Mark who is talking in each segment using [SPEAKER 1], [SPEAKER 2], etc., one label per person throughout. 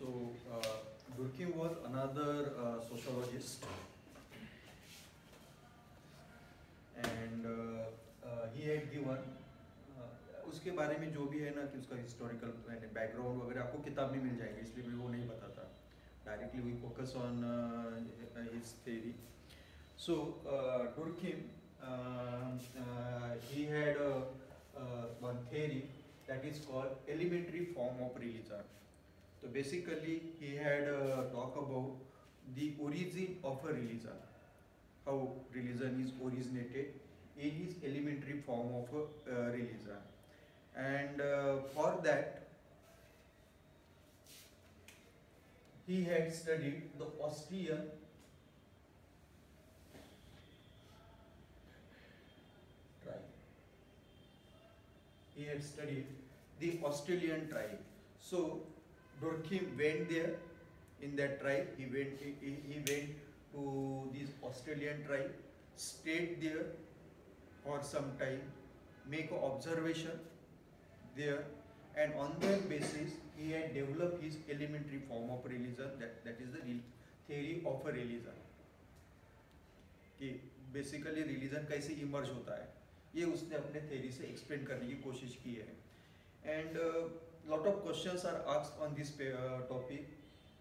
[SPEAKER 1] So, Durkheim was another sociologist, and he had given उसके बारे में जो भी है ना कि उसका हिस्टोरिकल बैकग्राउंड वगैरह आपको किताब में मिल जाएगी, इसलिए मैं वो नहीं बताता. Directly we focus on his theory. So Durkheim, he had one theory that is called elementary form of religion. So basically he had talk about the origin of a religion, how religion is originated in his elementary form of a religion, and for that he had studied the Austrian tribe. He had studied the Australian tribe. So Durkheim went there in that tribe. He went to this Australian tribe, stayed there for some time, make an observation there, and on that basis he had developed his elementary form of religion, that is the theory of a religion, कि basically religion कैसे emerge होता है, ये उसने अपने theory से explain करने की कोशिश की है. And lot of questions are asked on this topic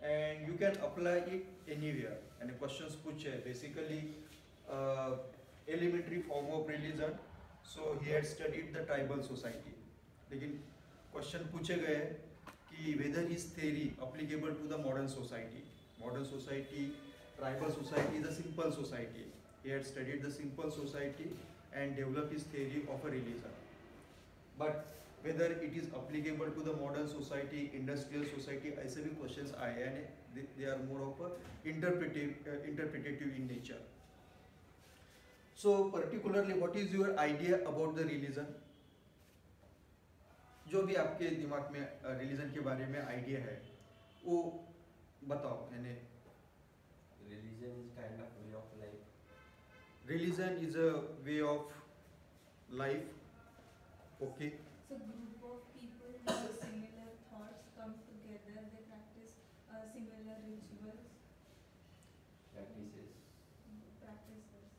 [SPEAKER 1] and you can apply it anywhere. And questions पूछे basically elementary form of religion. So he had studied the tribal society, लेकिन question पूछे गए कि whether is theory applicable to the modern society. Modern society, tribal society is a simple society. He had studied the simple society and developed his theory of a religion. But whether it is applicable to the modern society, industrial society, ऐसे भी questions आए हैं. They are more of a interpretative in nature. So particularly, what is your idea about the religion? जो भी आपके दिमाग में religion के बारे में idea है, वो बताओ. यानी
[SPEAKER 2] Religion is kind of way of life.
[SPEAKER 1] Religion is a way of life. Okay.
[SPEAKER 3] So group of people with similar thoughts come together. They practice similar rituals.
[SPEAKER 2] Practices.
[SPEAKER 3] Practices.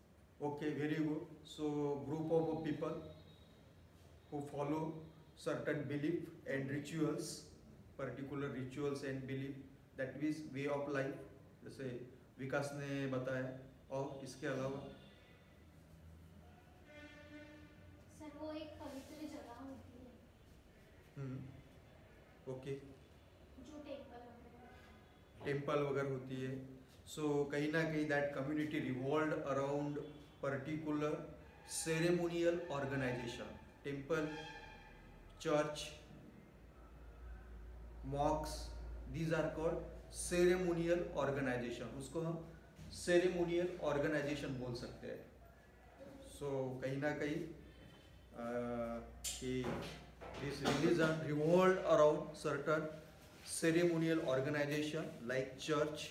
[SPEAKER 1] Okay, very good. So group of people who follow certain belief and rituals, particular rituals and belief, that is way of life. जैसे विकास ने बताया. और इसके अलावा
[SPEAKER 4] sir वो एक पवित्र जगह होती है.
[SPEAKER 1] ओके.
[SPEAKER 4] जो
[SPEAKER 1] टेम्पल वगैरह होती है. सो कहीं ना कहीं that community revolved around particular ceremonial organization. Temple, church, mosques, these are called ceremonial organization. उसको हम सेरेमोनियल ऑर्गेनाइजेशन बोल सकते हैं. सो कहीं ना कहीं कि this religion revolved around certain ceremonial organisation like church,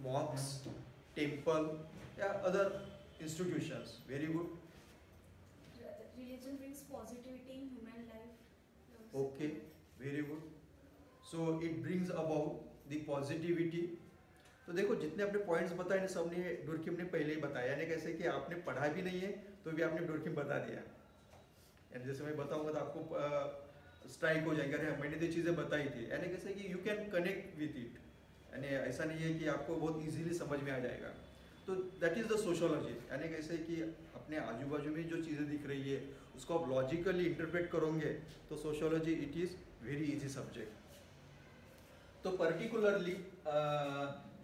[SPEAKER 1] mosques, temple या other institutions. Very good.
[SPEAKER 3] Religion brings positivity in human life.
[SPEAKER 1] Okay, very good. So it brings about the positivity. तो देखो जितने आपने पॉइंट्स बताए ना सबने डुर्कheim ने पहले ही बताया. यानी कैसे कि आपने पढ़ा भी नहीं है तो भी आपने डुर्कheim बता दिया. यानी जैसे मैं बताऊंगा तो आपको स्ट्राइक हो जाएगा, अरे मैंने तो चीज़ें बताई थी. यानी कैसे कि you can connect with it. यानी ऐसा नहीं है कि आपको बहुत इजीली समझ में आ जाएगा. तो दैट इज़ द सोशोलॉजी. यानी कैसे कि अपने आजू बाजू में जो चीज़ें दिख रही है उसको आप लॉजिकली इंटरप्रेट करोगे तो sociology it is very easy subject. तो पर्टिकुलरली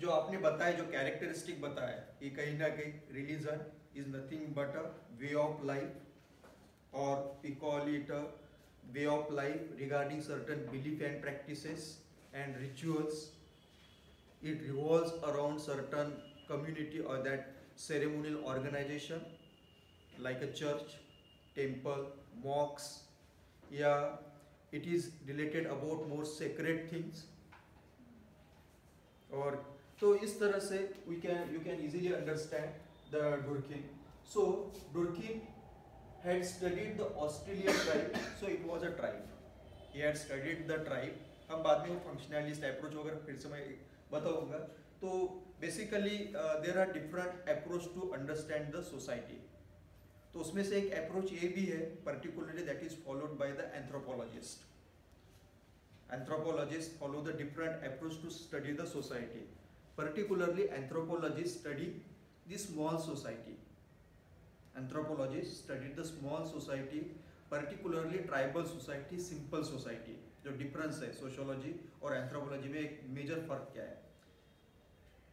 [SPEAKER 1] जो आपने बताया, जो कैरेक्टरिस्टिक बताया, कि कहीं ना कहीं religion is nothing but a way of life, और we call it a way of life regarding certain belief and practices and rituals. It revolves around certain community or that ceremonial organization like a church, temple, mosques. Yeah, it is related about more sacred things. और तो इस तरह से you can easily understand the Durkheim. So Durkheim had studied the Australian tribe. So it was a tribe. He had studied the tribe हम बाद में functionalist approach वगैरह फिर से मैं बताऊंगा। तो basically there are different approach to understand the society. तो उसमें से एक अप्रोच ये भी है particularly that is followed by the anthropologist. Anthropologists follow the different approach to study the society. Particularly, anthropologists study the small society. Anthropologists study the small society, particularly tribal society, simple society. जो difference है sociology और anthropology में एक major फर्क क्या है?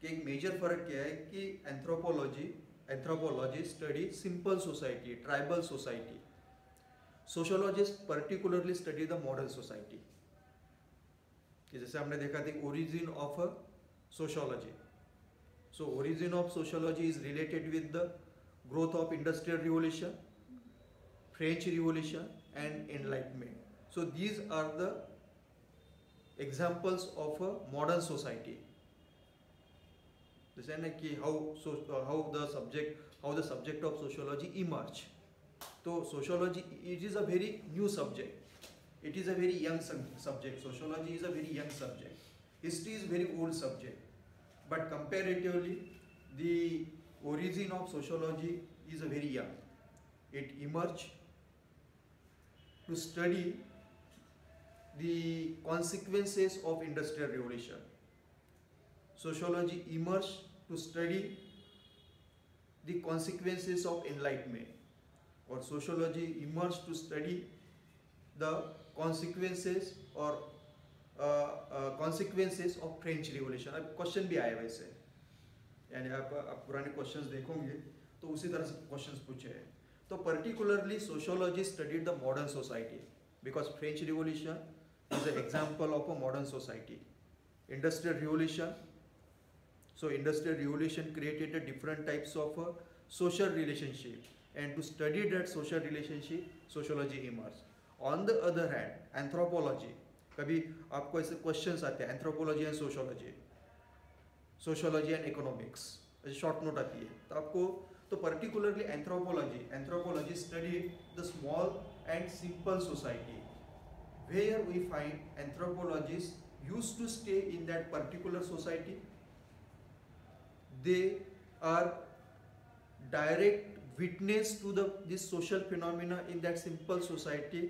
[SPEAKER 1] कि एक major फर्क क्या है कि anthropology study simple society, tribal society. Sociologists particularly study the modern society. कि जैसे हमने देखा था origin of sociology. So origin of sociology is related with the growth of industrial revolution, French revolution and enlightenment. So these are the examples of a modern society. जैसे ना कि how the subject of sociology emerge. तो sociology it is a very new subject. It is a very young subject. Sociology is a very young subject. History is very old subject. But comparatively, the origin of sociology is a very young. It emerged to study the consequences of industrial revolution. Sociology emerged to study the consequences of enlightenment. Or sociology emerged to study the consequences or consequences of French Revolution. अब question भी आए वैसे, यानी आप पुराने questions देखोगे तो उसी तरह से क्वेश्चंस पूछे हैं। तो particularly sociology studied the modern society because French revolution is an example of a modern society. Industrial revolution, so industrial revolution created a different types of social relationship, and to study that social relationship sociology emerged. On the other hand, anthropology, कभी आपको ऐसे questions आते हैं anthropology and sociology, sociology and economics, ऐसे short note आती है तो आपको, तो particularly anthropology study the small and simple society where we find anthropologist used to stay in that particular society. They are direct witness to this social phenomena in that simple society.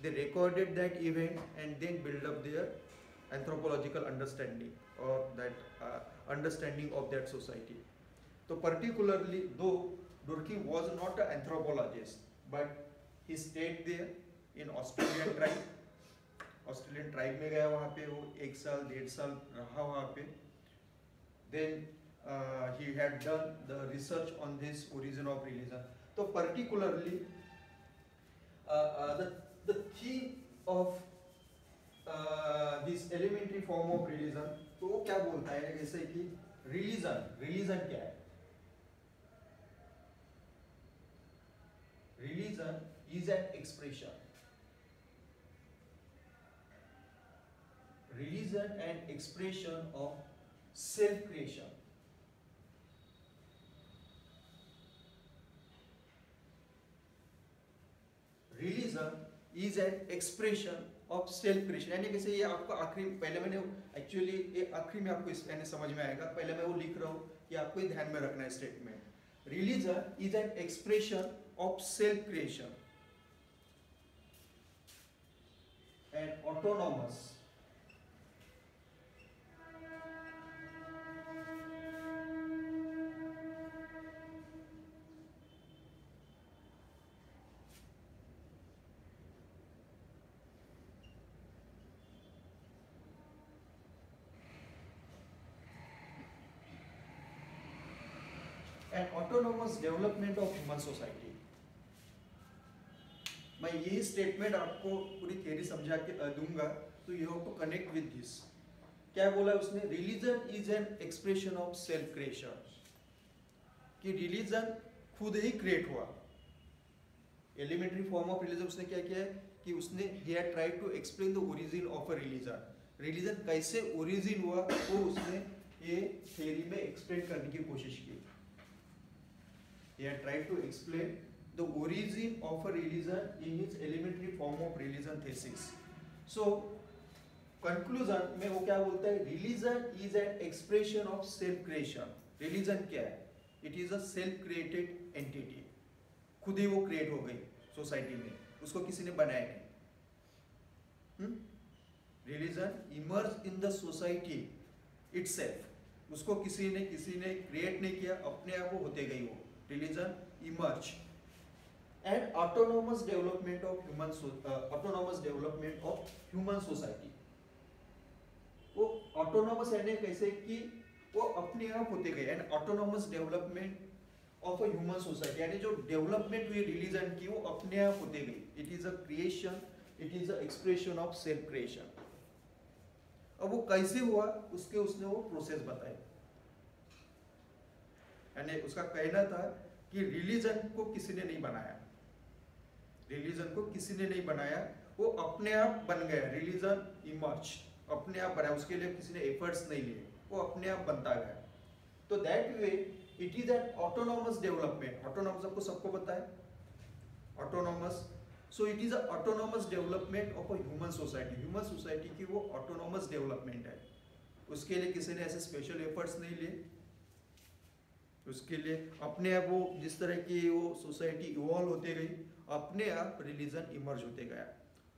[SPEAKER 1] They recorded that event and then build up their anthropological understanding or that understanding of that society. So particularly, though Durkheim was not an anthropologist, but he stayed there in Australian tribe. Australian tribe में गया, वहाँ पे वो 1 साल 1.5 साल रहा वहाँ पे. Then he had done the research on this origin of religion. So particularly the theme of this elementary form of religion, तो वो क्या बोलता है जैसे कि religion क्या है? Religion is an expression. Religion and expression of self-creation. Religion is an expression of self-creation. यानी कैसे, ये आपको आखिरी, पहले मैंने एक्चुअली ये आखिरी में आपको इस यानी समझ में आएगा, पहले मैं वो लिख रहा हूँ कि आपको ये ध्यान में रखना है statement. Religion is an expression of self-creation and autonomous. And autonomous development of human society. मैं यही स्टेटमेंट आपको पूरी थियरी समझा के दूंगा, तो you have to connect with this. क्या बोला उसने? Religion is an expression of self creation. कि रिलीजन खुद ही क्रिएट हुआ. एलिमेंट्री फॉर्म ऑफ रिलीजन उसने क्या किया है कि उसने ही had tried to explain the origin of a religion. Religion कैसे ओरिजिन हुआ वो उसने ये थियरी में एक्सप्लेन करने की कोशिश की. He had tried to explain the origin of a religion in his elementary form of religion thesis. So, conclusion में वो क्या बोलता है, religion is an expression of self creation. Religion क्या है, it is a self created entity, खुद ही वो create हो गई सोसाइटी में, उसको किसी ने बनाया नहीं। Religion emerge in the society itself, उसको किसी ने क्रिएट नहीं किया, अपने आप वो होते गई वो। Religion emerge and autonomous development of human society. वो ऑटोनोमस यानी कैसे कि वो अपने आप होते गए, and autonomous development of a human society, यानी जो डेवलपमेंट हुई रिलीजन की वो अपने आप होते गई। It is a creation, it is a expression of self creation. अब वो कैसे हुआ उसने वो प्रोसेस बताई, यानी उसका कहना था कि रिलीजन को किसी ने नहीं बनाया, रिलीजन को किसी ने नहीं बनाया, वो अपने आप बन गया। रिलीजन इमर्ज, अपने आप बना, उसके लिए किसी ने एफर्ट्स नहीं लिए, वो अपने आप बनता गया। तो that way it is an autonomous development. Autonomous आपको सबको पता है, autonomous. So it is a autonomous development of a human society. Human society की वो ऑटोनॉमस डेवलपमेंट है, उसके लिए किसी ने ऐसे स्पेशल एफर्ट्स नहीं लिए, उसके लिए अपने आप वो जिस तरह की वो सोसाइटी इवॉल्व होते गई, अपने आप रिलीजन इमर्ज होते गया।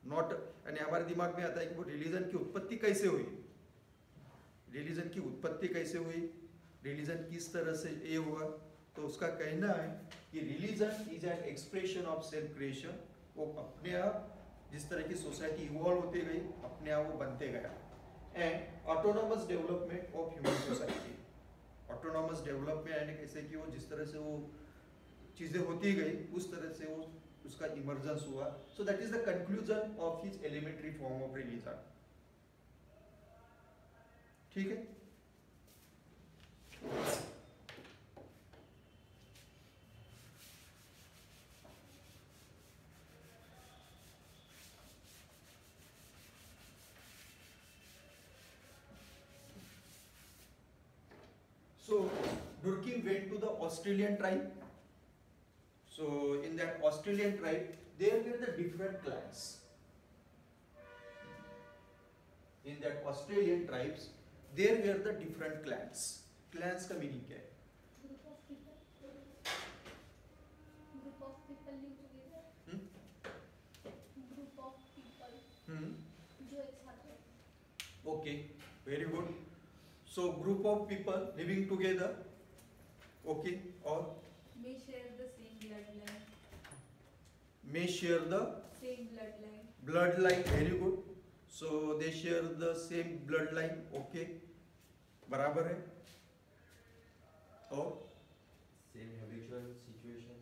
[SPEAKER 1] नॉट, यानी हमारे दिमाग में आता है कि वो रिलीजन की उत्पत्ति कैसे हुई, रिलीजन की उत्पत्ति कैसे हुई, रिलीजन किस तरह से ये हुआ। तो उसका कहना है कि religion is an expression of self creation. वो अपने आप जिस तरह की सोसाइटी इवॉल्व होती गई, अपने आप वो बनते गया। And autonomous development of human society. Autonomous development यानी कैसे कि वो जिस तरह से वो चीजें होती गई, उस तरह से वो उसका इमर्जेंस हुआ। So that is the conclusion of his elementary form of religion. ठीक है। So Durkheim went to the Australian tribe. So in that Australian tribe, there were the different clans. In that Australian tribes, there were the different clans. Clans का meaning क्या है?
[SPEAKER 4] Group of people live together. Group of people जो एक साथ रहते हैं.
[SPEAKER 1] Okay, very good. So group of people living together. Okay, or
[SPEAKER 3] May share the same bloodline.
[SPEAKER 1] may share the
[SPEAKER 3] Same bloodline.
[SPEAKER 1] bloodline. Very good. So they share the same bloodline. Okay, बराबर है। और
[SPEAKER 2] Same habitual situation.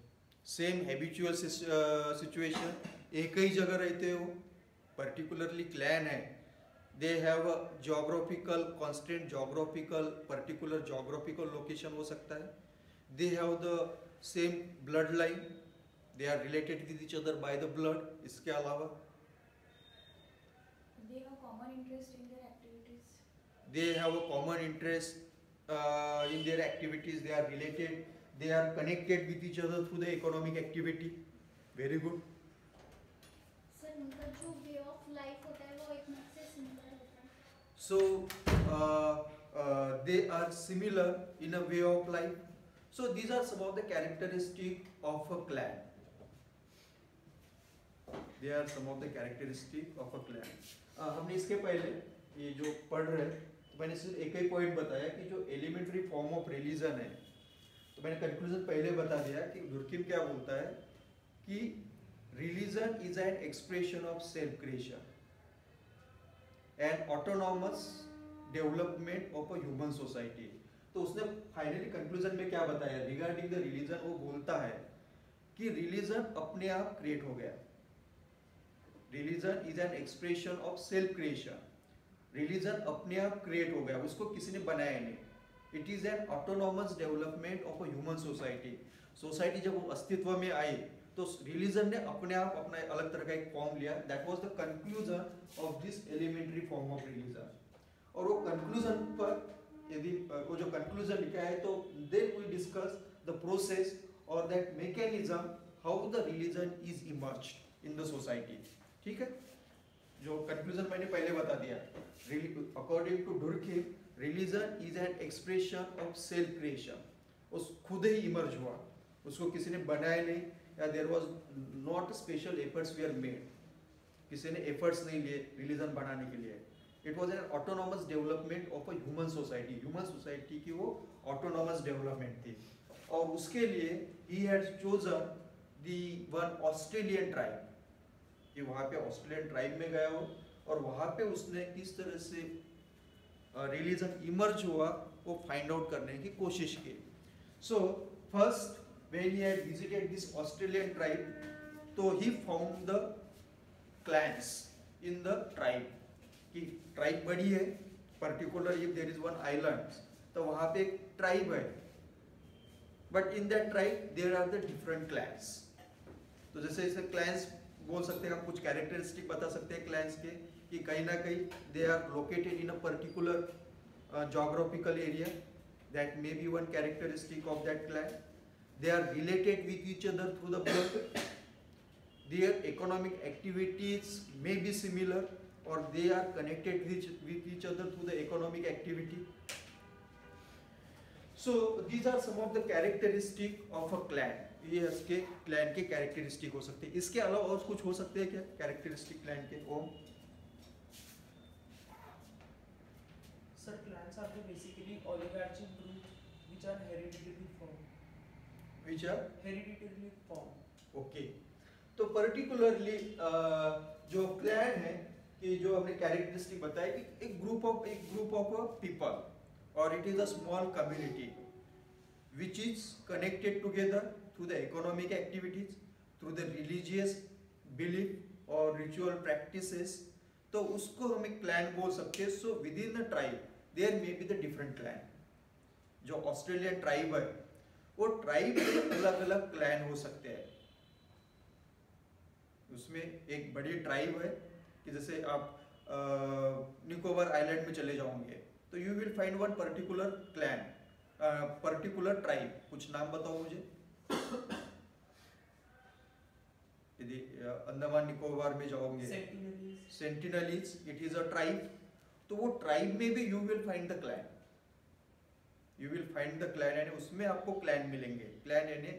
[SPEAKER 1] Same habitual situation, एक ही जगह रहते हो, particularly clan है। They have a geographical constant, geographical particular geographical location हो सकता है। They have the same blood line, they are related with each other by the blood. इसके अलावा
[SPEAKER 4] They have common interest in their activities.
[SPEAKER 1] they have a common interest in their activities, they are related, they are connected with each other through the economic activity. Very good.
[SPEAKER 4] Sir उनका जो वे of life होता है वो एक दूसरे से similar होता है.
[SPEAKER 1] So they are similar in a way of life. So these are some of the characteristics of a clan. They are some of the characteristics of a clan. हमने इसके पहले ये जो पढ़ रहे हैं, तो मैंने सिर्फ एक ही पॉइंट बताया कि जो एलिमेंट्री फॉर्म ऑफ रिलीजन है, तो मैंने कंक्लूजन पहले बता दिया कि दुर्किम क्या बोलता है कि religion is an expression of self creation and autonomous development of a human society. तो उसने फाइनली कंक्लूजन में क्या बताया रिगार्डिंग द रिलीजन? वो बोलता है कि रिलीजन अपने आप क्रिएट हो गया। Religion is an expression of self creation. Religion अपने आप क्रिएट हो गया, उसको किसी ने बनाया नहीं। It is an autonomous development of a human society. Society जब वो अस्तित्व में आई तो रिलीजन ने अपने आप अपना अलग तरह का एक फॉर्म लिया। That was the conclusion of this elementary form of religion. और वो कंक्लूजन पर यदि वो जो कंक्लूजन लिखा है तो then we discuss the process और that mechanism how the religion is emerged in the society. ठीक है। जो कंक्लूजन मैंने पहले बता दिया, according to Durkheim, religion is an expression of self creation. उस खुद ही इमर्ज हुआ, उसको किसी ने बनाया नहीं, या there was not special efforts we are made, किसी ने एफर्ट्स नहीं लिए रिलीजन बनाने के लिए। It was an autonomous development of a human society, human society की वो ऑटोनॉमस डेवलपमेंट थी। और उसके लिए ही had chosen the one Australian tribe, कि वहाँ पे ऑस्ट्रेलियन ट्राइब में गया हो और वहाँ पे उसने किस तरह से रिलीजन इमर्ज हुआ वो फाइंड आउट करने की कोशिश की। So first when he had visited this Australian tribe, तो he found the clans in the tribe, कि tribe बड़ी है, particularly if there is one island, तो वहाँ पे एक tribe है, but in that tribe there are the different clans। तो जैसे इसे clans बोल सकते हैं, हम कुछ characteristic बता सकते हैं clans के, कि कहीं ना कहीं they are located in a particular geographical area, that may be one characteristic of that clan। They are related with each other through the blood, their economic activities may be similar, or they are connected with each other through the economic activity। So these are some of the characteristic of a clan। ये इसके clan के characteristic हो सकते हैं। इसके अलावा और कुछ हो सकते हैं क्या characteristic clan के? ओम
[SPEAKER 5] Sir, clans are the basically oligarchic group which are hereditarily formed.
[SPEAKER 1] which are
[SPEAKER 5] Hereditarily formed.
[SPEAKER 1] Okay. तो पर्टिकुलरली जो क्लैन है, कि जो हमने कैरेक्टरिस्टिक बताया कि एक ग्रुप ऑफ पीपल, और it is a small community which is connected together through the economic activities, through the religious belief और रिचुअल प्रैक्टिसेस, तो उसको हम एक क्लैन बोल सकते हैं। So within the tribe there may be the different clan. जो Australian tribe है वो ट्राइब के अलग अलग क्लैन हो सकते हैं। उसमें एक बड़ी ट्राइब है कि जैसे आप निकोबार आइलैंड में चले जाओगे तो you will find one particular clan, particular tribe. कुछ नाम बताओ मुझे। यदि अंडमान निकोबार में जाओगे, Sentinelese, it is a tribe. तो वो ट्राइब में भी you will find the clan, you will find the clan, यानी उसमें आपको क्लैन मिलेंगे। क्लैन यानी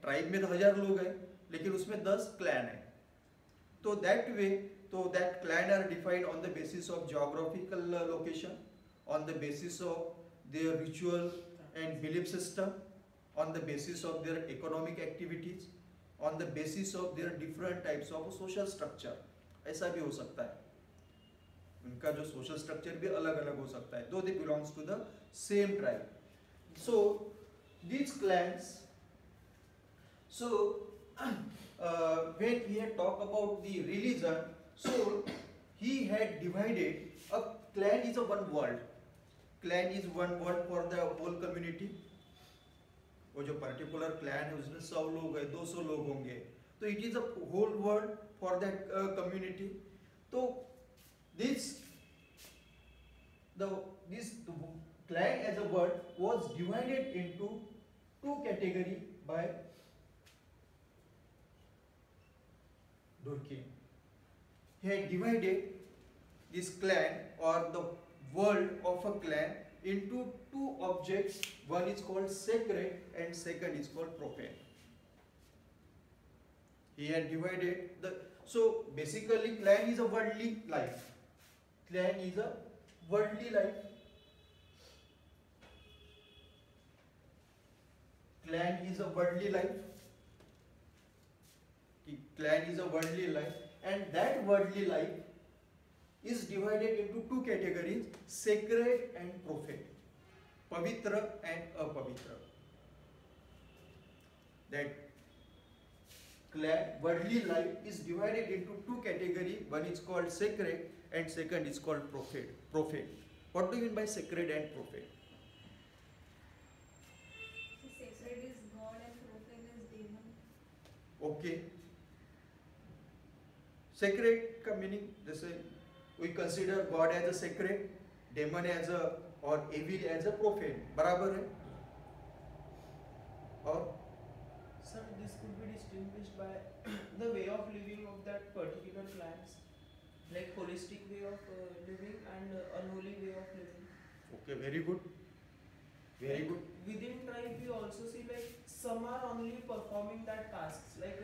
[SPEAKER 1] ट्राइब में तो 1000 लोग हैं लेकिन उसमें 10 क्लैन है। तो दैट वे, तो that clan are defined on the basis of geographical location, on the basis of their ritual and belief system, on the basis of their economic activities, on the basis of their different types of social structure. ऐसा भी हो सकता है, उनका जो social structure भी अलग अलग हो सकता है, though they belongs to the same tribe. So these clans, so when he had talked about the religion, so he had divided a clan is a one world, clan is one world for the whole community। वो जो particular clan है उसमें 100 लोग है, 200 लोग होंगे, तो it is a whole world for that community। तो this clan as a word was divided into two categories by Durkheim। He had divided this clan or the world of a clan into two objects, one is called sacred and second is called profane। He had divided the, so basically clan is a worldly life, clan is a worldly life, clan is a worldly life, clan is a worldly life, and that worldly life is divided into two categories, sacred and profane, pavitra and apavitra। That worldly life is divided into two categories, one is called sacred and second is called profane। What do you mean by sacred and profane?
[SPEAKER 3] Sacred is God and profane is demon.
[SPEAKER 1] Okay, sacred का meaning जैसे we consider God as a sacred, demon as a or evil as a profane, बराबर है। और
[SPEAKER 5] Sir, this could be distinguished by the way of living of that particular clans. like holistic way of living and unholy way of living.
[SPEAKER 1] Okay, very good. Very good.
[SPEAKER 5] Within tribe, we also see like some are only performing that tasks. Like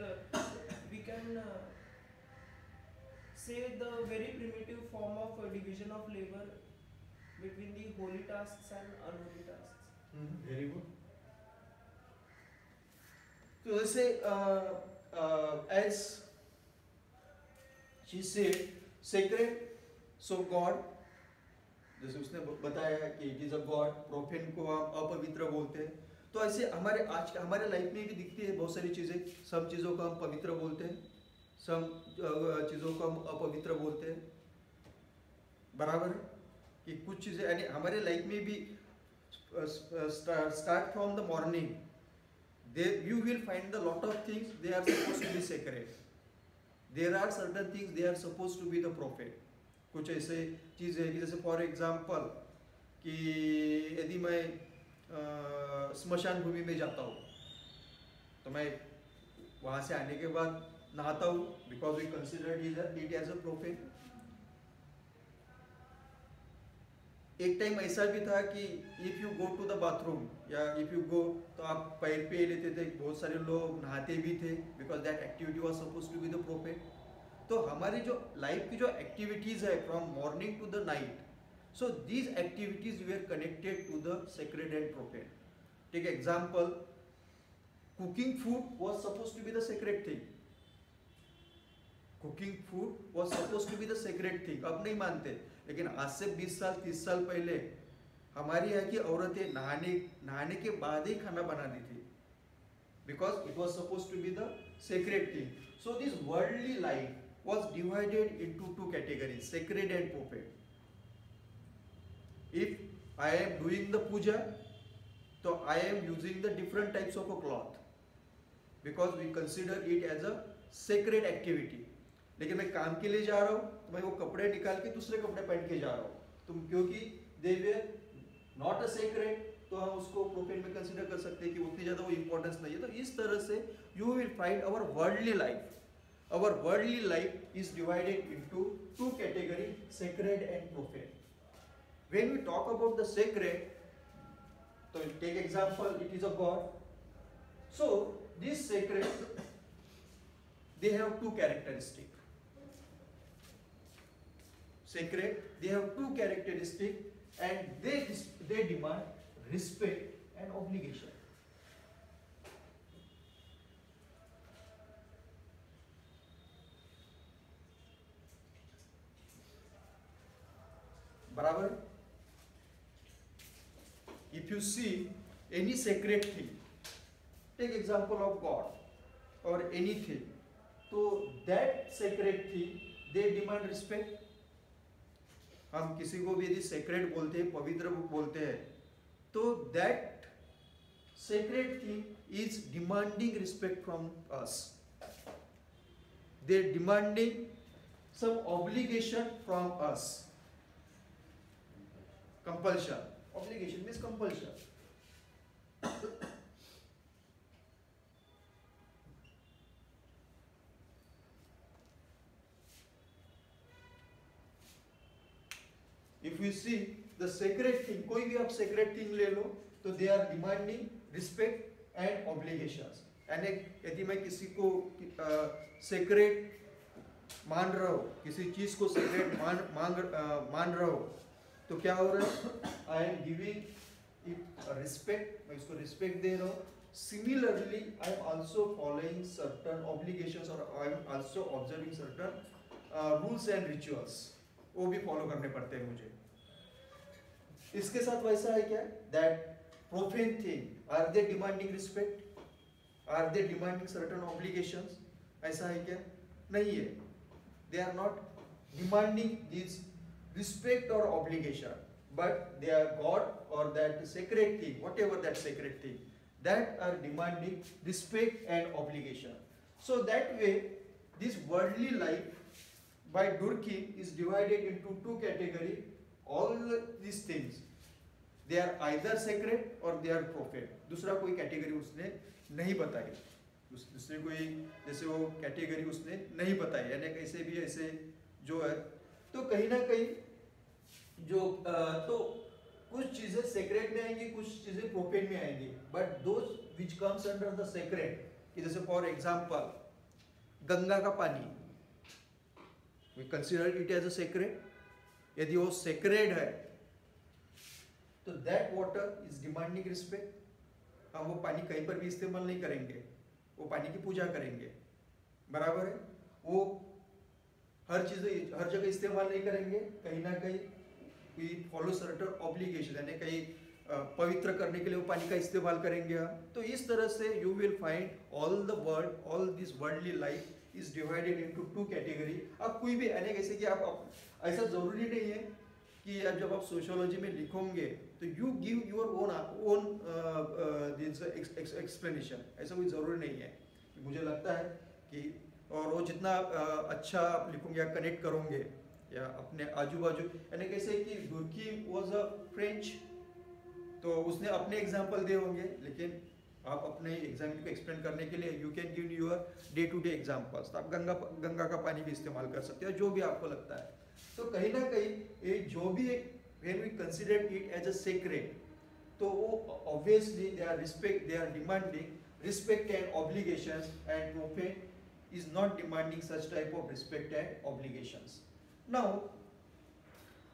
[SPEAKER 5] we can say the very primitive form of division of labor between the holy tasks and unholy tasks.
[SPEAKER 1] Very good. So let's say as she said sacred, so God, जैसे उसने बताया कि it is a God, profane को हम अपवित्र बोलते हैं, तो ऐसे हमारे आज हमारे लाइफ में भी दिखती है बहुत सारी चीजें. सब चीजों को हम पवित्र बोलते हैं, सब चीजों को हम अपवित्र बोलते हैं, बराबर है कि कुछ चीजें यानी हमारे लाइफ में भी start from the morning, you will find the lot of things they are supposed to be sacred. There are certain things they are supposed to be the prophet. कुछ ऐसे चीज़ है कि जैसे फॉर एग्जाम्पल कि यदि मैं स्मशान भूमि में जाता हूँ तो मैं वहाँ से आने के बाद नहाता हूँ, because we consider it as a prophet. एक टाइम ऐसा भी था कि if you go to the bathroom या इफ यू गो, तो आप पैर पे लेते थे, बहुत सारे लोग नहाते भी थे, because that activity was supposed to be the prophet. तो हमारी जो लाइफ की जो एक्टिविटीज है from morning to the night, so these activities we are connected to the sacred and prophet. Take example, cooking food was supposed to be the sacred thing. Cooking food was supposed to be the sacred thing. अब नहीं मानते, लेकिन आज से 20 साल 30 साल पहले हमारी यहाँ की औरतें नहाने के बाद ही खाना बनाती थी, because it was suppose to be the sacred thing. So this worldly life was divided into two categories, sacred and profane. If I am doing the puja, तो I am using the different types of a cloth, because we consider it as a sacred activity. लेकिन मैं काम के लिए जा रहा हूँ तो मैं वो कपड़े निकाल के दूसरे कपड़े पहन के जा रहा हूँ, तो क्योंकि they were not a sacred, तो हम उसको प्रोफेट में कंसीडर कर सकते हैं कि उतनी ज़्यादा वो इंपॉर्टेंस नहीं है. तो इस तरह से you will find our worldly life is divided into two category, sacred and prophet. When we talk about the sacred, तो take example, it is a god. So this sacred, they have two characteristics. Sacred, they have two characteristics, and they demand respect and obligation. बराबर. If you see any sacred thing, take example of God or anything, तो that sacred thing they demand respect. हम किसी को भी यदि sacred बोलते हैं, पवित्र बोलते हैं, तो that sacred thing is demanding respect from us. They demanding some obligation from us. Compulsion. Obligation means compulsion. If you see the sacred thing, कोई भी आप sacred thing ले लो, तो they are demanding respect and obligations. यानी यदि मैं किसी को sacred मान रहा हूँ, किसी चीज को sacred मान रहा हूँ, तो क्या हो रहा है? I am giving it a respect, मैं इसको respect दे रहा हूँ. Similarly, I am also following certain obligations, or I am also observing certain rules and rituals. वो भी फॉलो करने पड़ते हैं मुझे. इसके साथ वैसा है क्या? That profane thing, are they demanding respect? Are they demanding certain obligations? ऐसा है क्या? नहीं है. They are not demanding this respect or obligation, but they are God or that sacred thing, whatever that sacred thing, that are demanding respect and obligation. So that way, this worldly life by Durkheim is divided into two categories. All these things, they are either sacred or they are profane. दूसरा कोई category उसने नहीं बताई. दूसरे कोई जैसे वो category उसने नहीं बताई, यानी कैसे भी ऐसे जो है, तो कहीं ना कहीं जो तो कुछ चीजें सेक्रेट में आएंगी, कुछ चीजें प्रोफेन में आएंगी, but those which comes under the sacred, कि जैसे फॉर एग्जांपल गंगा का पानी, we consider it as a sacred. यदि वो सेक्रेट है तो that water is demanding respect. हम वो पानी कहीं पर भी इस्तेमाल नहीं करेंगे, वो पानी की पूजा करेंगे, बराबर है। वो हर जगह इस्तेमाल नहीं करेंगे, कहीं ना कहीं वी फॉलो सर्टेन ऑब्लिगेशन, यानी कहीं पवित्र करने के लिए वो पानी का इस्तेमाल करेंगे हम। तो इस तरह से you will find all this worldly life is divided into two category. आप कोई भी यानी कैसे कि आप ऐसा जरूरी नहीं है कि जब आप सोशियोलॉजी में लिखोगे तो you give your own explanation, ऐसा कोई ज़रूरी नहीं है। मुझे लगता है कि और वो जितना अच्छा आप लिखोगे या कनेक्ट करोगे या अपने आजू बाजू, यानी कैसे कि डुर्कीम वाज अ फ्रेंच, तो उसने अपने एग्जाम्पल दिए होंगे, लेकिन आप अपने एग्जाम्पल को एक्सप्लेन करने के लिए you can give your day to day examples. तो आप गंगा का पानी भी इस्तेमाल कर सकते हो, जो भी आपको लगता है। तो कहीं ना कहीं ये जो भी when we consider it as a sacred, तो वो obviously they are demanding respect and obligations, and profane is not demanding such type of respect and obligations. Now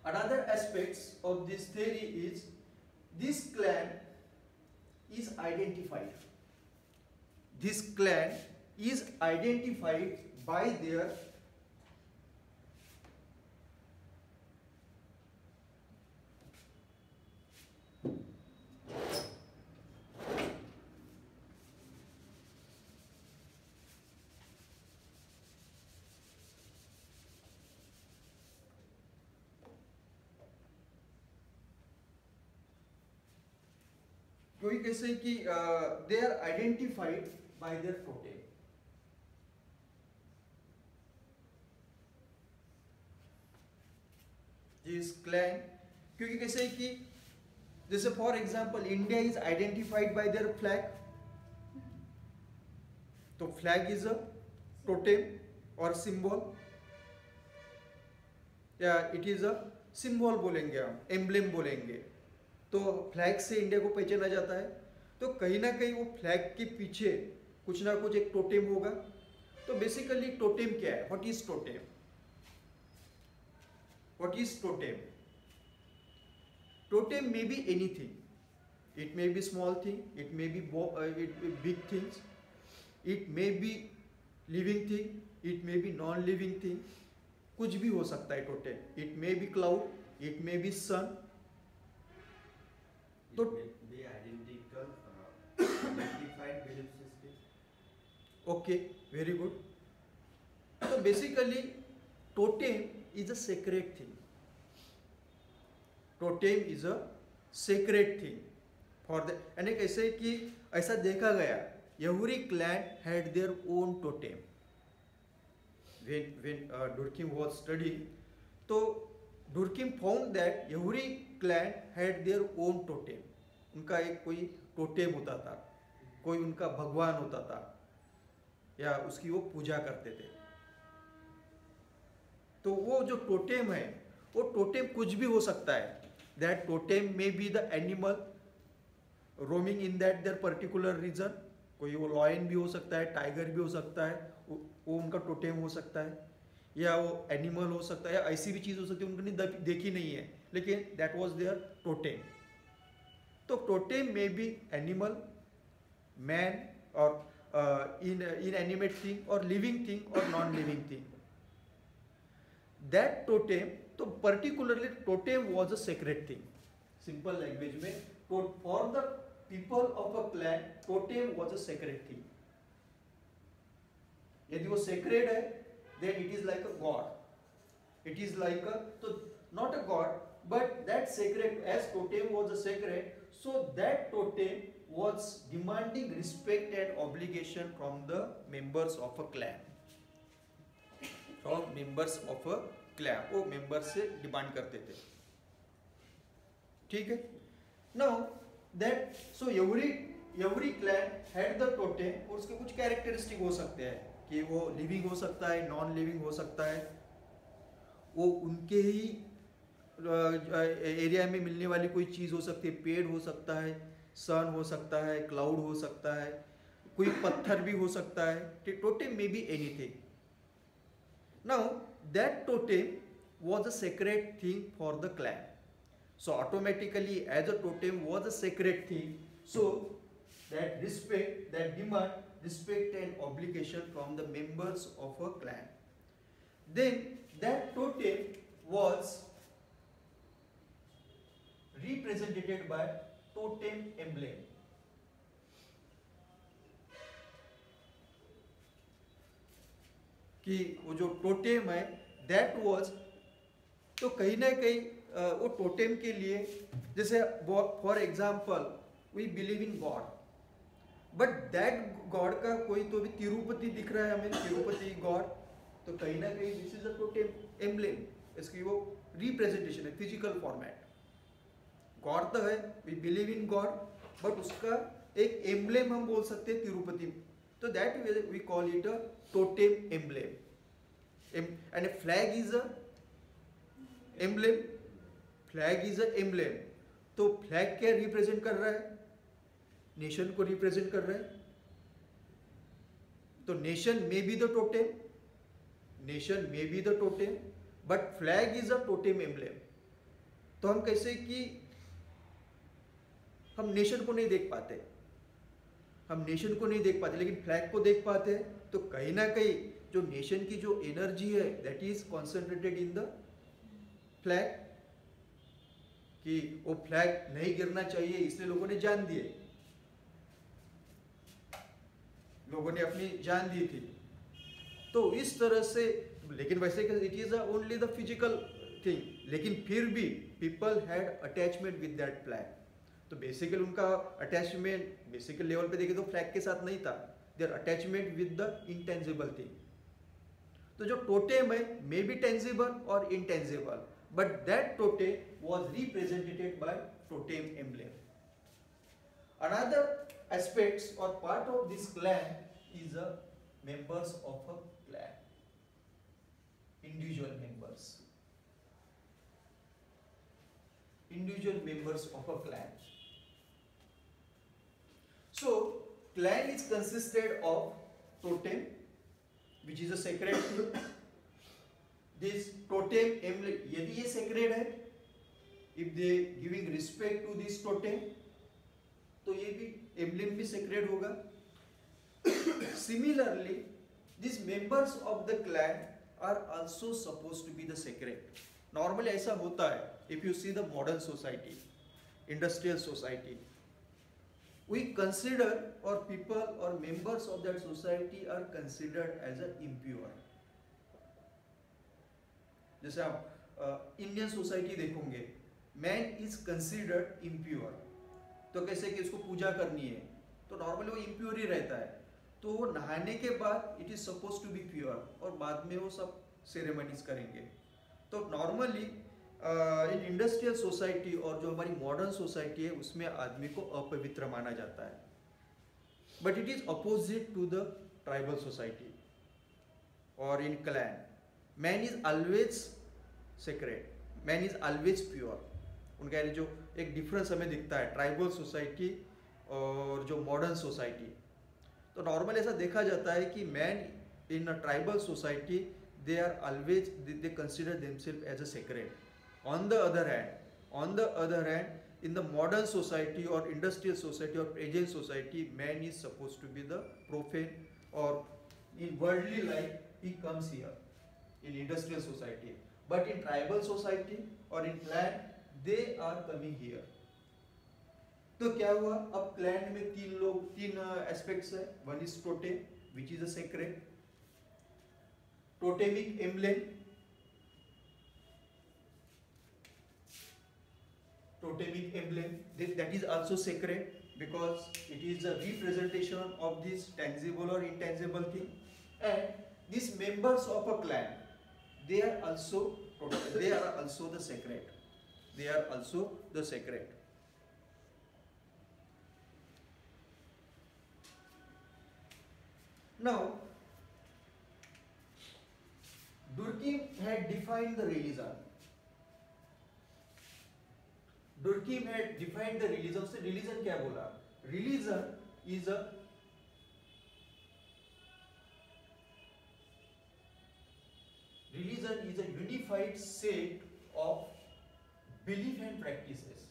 [SPEAKER 1] another aspects of this theory is this clan is identified. This clan is identified by their कोई कैसे कि they are identified by their totem. This clan, क्योंकि कैसे कि जैसे for example India is identified by their flag, तो flag is a totem और symbol, या इट इज अ सिंबल बोलेंगे हम, एम्ब्लेम बोलेंगे। तो फ्लैग से इंडिया को पहचाना जाता है। तो कहीं ना कहीं वो फ्लैग के पीछे कुछ ना कुछ एक टोटेम होगा। तो बेसिकली टोटेम क्या है? What is totem? What is totem? Totem may be anything, it may be small thing, it may be big things, it may be living thing, it may be non living thing, कुछ भी हो सकता है totem. It may be cloud, it may be sun.
[SPEAKER 2] तो be identical, identified belief system.
[SPEAKER 1] Okay, very good. So basically, totem is a sacred thing. Totem is a sacred thing for the, यानी कैसे कि ऐसा देखा गया, Yahuri clan had their own totem. When Durkheim was studying, तो Durkheim found that Yahuri clan had their own totem. उनका एक कोई टोटेम होता था, कोई उनका भगवान होता था, या उसकी वो पूजा करते थे। तो वो जो टोटेम है, वो टोटेम कुछ भी हो सकता है। That totem may be the animal roaming in that their particular region. कोई वो लॉयन भी हो सकता है, टाइगर भी हो सकता है, वो उनका टोटेम हो सकता है, या वो एनिमल हो सकता है, या ऐसी भी चीज़ हो सकती है उन्होंने देखी नहीं है, लेकिन दैट वाज देयर टोटेम। तो टोटेम में भी एनिमल, मैन, और inanimate thing और लिविंग थिंग और non living thing. That totem, तो particularly totem was a sacred thing. Simple language में, for the people of a clan totem was a sacred thing. यदि वो sacred है, then it is like a god. It is like a, so not a god, but that sacred, as totem was a sacred, so that totem was demanding respect and obligation from the members of a clan. From members of a clan, वो members से demand करते थे। ठीक है? Now that, so every clan had the totem, और उसके कुछ characteristic हो सकते हैं कि वो लिविंग हो सकता है, नॉन लिविंग हो सकता है, वो उनके ही एरिया में मिलने वाली कोई चीज़ हो सकती है, पेड़ हो सकता है, सन हो सकता है, क्लाउड हो सकता है, कोई पत्थर भी हो सकता है. Totem may be anything. Now that totem was a sacred thing for the clan. So automatically as a totem was a sacred thing, so that respect, that demand respect and obligation from the members of a clan. Then that totem was represented by totem emblem. कि वो जो totem है that was, तो कहीं ना कहीं वो totem के लिए, जैसे for example we believe in God, but that God का कोई तो भी तिरुपति दिख रहा है हमें, तिरुपति गॉड, तो कहीं ना कहीं this is a totem emblem. इसकी वो रिप्रेजेंटेशन है, फिजिकल फॉर्मेट. गॉड तो है, we believe in God, but उसका एक एम्ब्लेम हम बोल सकते हैं तिरुपति. तो that we call it a totem emblem. And a flag is a emblem. Flag is a emblem. तो फ्लैग क्या रिप्रेजेंट कर रहा है? नेशन को रिप्रेजेंट कर रहा है. तो nation may be the totem, nation may be the totem, but flag is a totem emblem. तो हम कैसे कि हम नेशन को नहीं देख पाते, हम नेशन को नहीं देख पाते, लेकिन फ्लैग को देख पाते हैं. तो कहीं ना कहीं जो नेशन की जो एनर्जी है that is concentrated in the flag, कि वो फ्लैग नहीं गिरना चाहिए, इसलिए लोगों ने जान दिए, लोगों ने अपनी जान दी थी. तो इस तरह से, लेकिन वैसे it is only the physical thing, लेकिन फिर भी people had attachment with that flag. तो बेसिकली उनका अटैचमेंट बेसिकल लेवल पे देखे तो फ्लैग के साथ नहीं था, their attachment with the intangible thing. तो जो टोटेम है मे बी टेंजिबल और intangible, but that totem was represented by totem emblem. Another aspects or part of this clan is the members of a clan, individual members, individual members of a clan. So clan is consisted of totem, which is a sacred thing. This totem emblem, यदि ये sacred है, if they giving respect to this totem, तो ये भी emblem भी sacred होगा. Similarly, these members of the clan are also supposed to be the sacred. Normally ऐसा होता है. If you see the modern society, industrial society, we consider, or people or members of that society are considered as a impure. जैसे आप Indian society देखोगे, man is considered impure. तो कैसे कि उसको पूजा करनी है, तो नॉर्मली वो इम्प्योर ही रहता है. तो वो नहाने के बाद it is suppose to be pure, और बाद में वो सब सेरेमनीज करेंगे. तो नॉर्मली इन इंडस्ट्रियल सोसाइटी और जो हमारी मॉडर्न सोसाइटी है उसमें आदमी को अपवित्र माना जाता है. But it is opposite to the tribal society और in clan. Man is always sacred, man is always pure. उनका जो एक डिफरेंस हमें दिखता है ट्राइबल सोसाइटी और जो मॉडर्न सोसाइटी. तो नॉर्मल ऐसा देखा जाता है कि man in a tribal society they are always they consider themselves as a sacred. On the other hand in the modern society और इंडस्ट्रियल सोसाइटी और present society, man is suppose to be the profane, और in worldly life he comes here in industrial society, but in tribal society or in clan they are coming here. तो क्या हुआ, अब clan में तीन aspects है. One is totem, which is a sacred, totemic emblem, that is also sacred because it is a representation of this tangible or intangible thing. And these members of a clan, they are also the sacred. They are also the sacred. Now, Durki Durkheim had defined the religion. Durkheim had defined the religion. उसने religion क्या बोला? Religion is a unified set of belief and practices.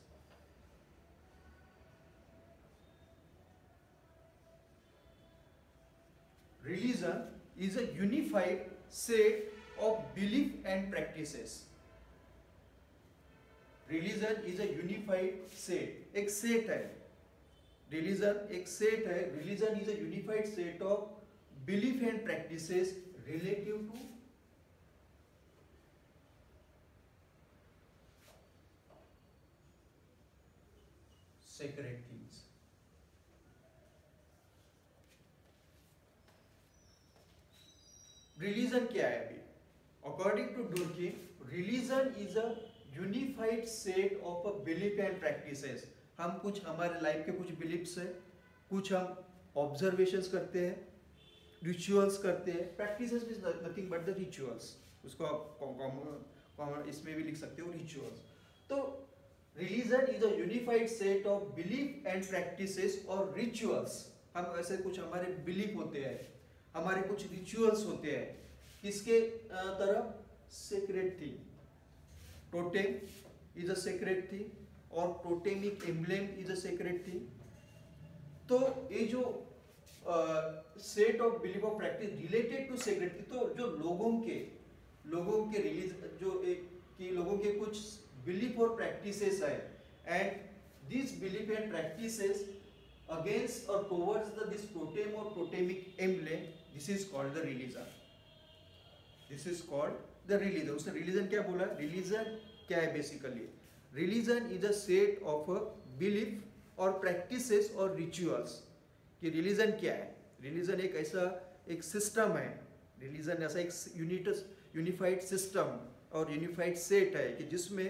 [SPEAKER 1] Religion is a unified set of belief and practices. Religion is a unified set. एक set है. Religion एक set है. Religion is a unified set of belief and practices relative to sacred things. Religion क्या है अभी? According to Durkheim, religion is a unified set of a belief and practices. हम कुछ हमारे लाइफ के कुछ बिलीफ्स है, कुछ हम ऑब्जर्वेशंस करते हैं, रिचुअल्स करते हैं. Practices is nothing but the rituals. उसको आप इसमें भी लिख सकते हो रिचुअल्स. तो religion is a unified set of belief and practices और रिचुअल्स. हम ऐसे कुछ हमारे बिलीफ होते हैं, हमारे कुछ रिचुअल्स होते हैं. किसके तरफ? Sacred thing. Totem is a sacred thing और totemic emblem is a sacred thing. तो ये जो set of belief of practice related to sacred thing, तो जो लोगों के रिलीज जो कि लोगों के कुछ बिलीफ और प्रैक्टिसेस है, and this belief and practices against or towards this totem or totemic emblem, this is called the religion. This is called the religion. उसने religion क्या बोला? Religion क्या है basically? Religion is a set of a belief or practices or rituals. कि religion क्या है? Religion एक ऐसा एक system है. Religion ऐसा एक unified system और unified set है कि जिसमें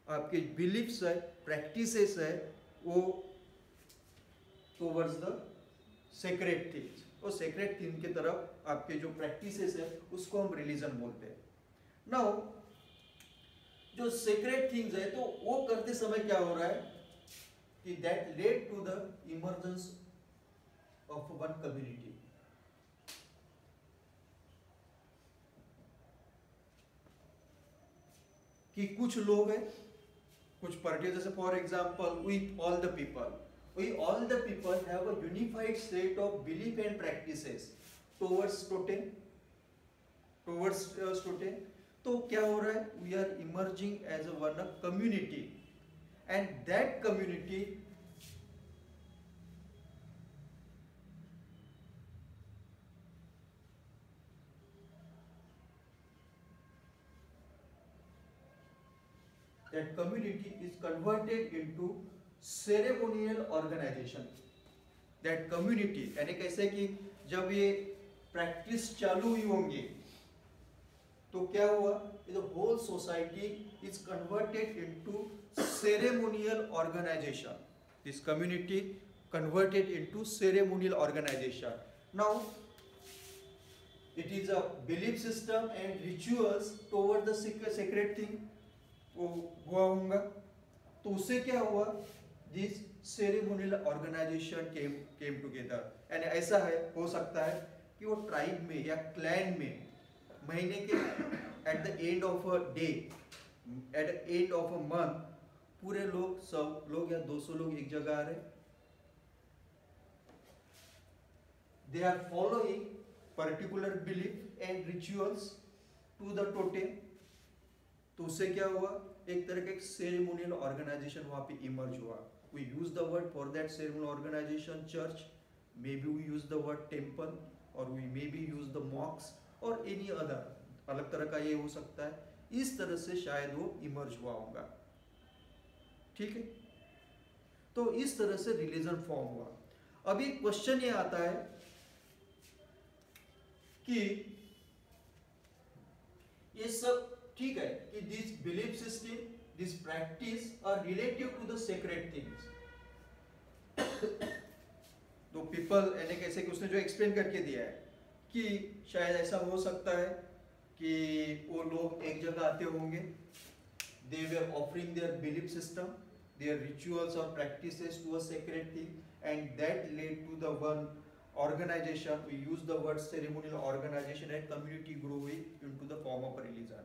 [SPEAKER 1] आपके beliefs है, practices है, वो towards the sacred things. और sacred thing की तरफ आपके जो practices है उसको हम religion बोलते हैं. Now जो sacred things है तो वो करते समय क्या हो रहा है कि that led to the emergence of one community. कि कुछ लोग हैं, कुछ पार्टी, जैसे for example we all the people have a unified set of belief and practices towards totem. तो क्या हो रहा है? We are emerging as a community, and that community is converted into ceremonial organisation. That community यानी कैसे कि जब ये प्रैक्टिस चालू हुई होंगी तो क्या हुआ? The whole society is converted into ceremonial organisation. This community converted into ceremonial organisation. Now it is a belief system and rituals toward the sacred thing. वो हुआ होगा तो उससे क्या हुआ? This ceremonial organization came together. And ऐसा है, हो सकता है कि वो ट्राइब में या क्लैन में महीने के at the end of a day, at the end of a month, पूरे लोग, सब लोग या 200 लोग एक जगह आ रहे, they are following particular belief and rituals to the totem. तो उससे क्या हुआ? एक तरह का एक सेरेमोनियल ऑर्गेनाइजेशन वहाँ पे इमर्ज हुआ. We use the word for that ceremonial organization church, maybe we use the word temple, or we maybe use the mosques or any other. अलग तरह का ये हो सकता है. इस तरह से शायद वो इमर्ज हुआ होगा. ठीक है, तो इस तरह से रिलीजन फॉर्म हुआ. अभी क्वेश्चन ये आता है कि ये सब ठीक है कि this belief system, this practice are relative to the sacred things. तो पीपल यानी कैसे कि उसने जो एक्सप्लेन करके दिया है कि शायद ऐसा हो सकता है कि वो लोग एक जगह आते होंगे, they were offering their belief system, their rituals or practices to a sacred thing, and that led to the one organization. We use the word ceremonial organization and community growing into the form of a religion.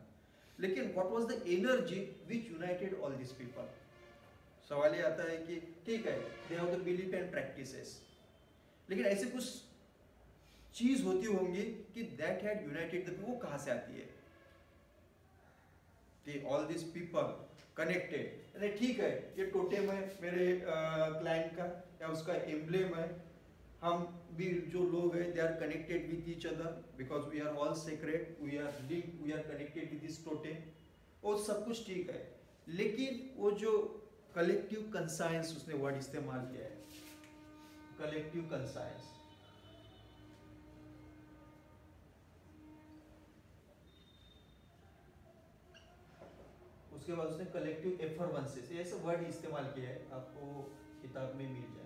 [SPEAKER 1] लेकिन what was the energy which united all these people? सवाल ये आता है कि ठीक है, they have the belief and practices, लेकिन ऐसे कुछ चीज होती होंगी कि that had united the people. वो कहाँ से आती है कि all these people connected? अरे ठीक है, ये टोटेम है मेरे क्लाइंट का या उसका एम्ब्लेम है, हम भी जो लोग हैं they are connected with each other because we are all sacred, we are linked, we are connected with this totem. वो सब कुछ ठीक है, लेकिन वो जो कलेक्टिव कंसाइंस उसने वर्ड इस्तेमाल किया है, कलेक्टिव कंसाइंस, उसके बाद उसने कलेक्टिव एफर्वेंसेस, ऐसे वर्ड इस्तेमाल किया है, आपको किताब में मिल जाएंगे।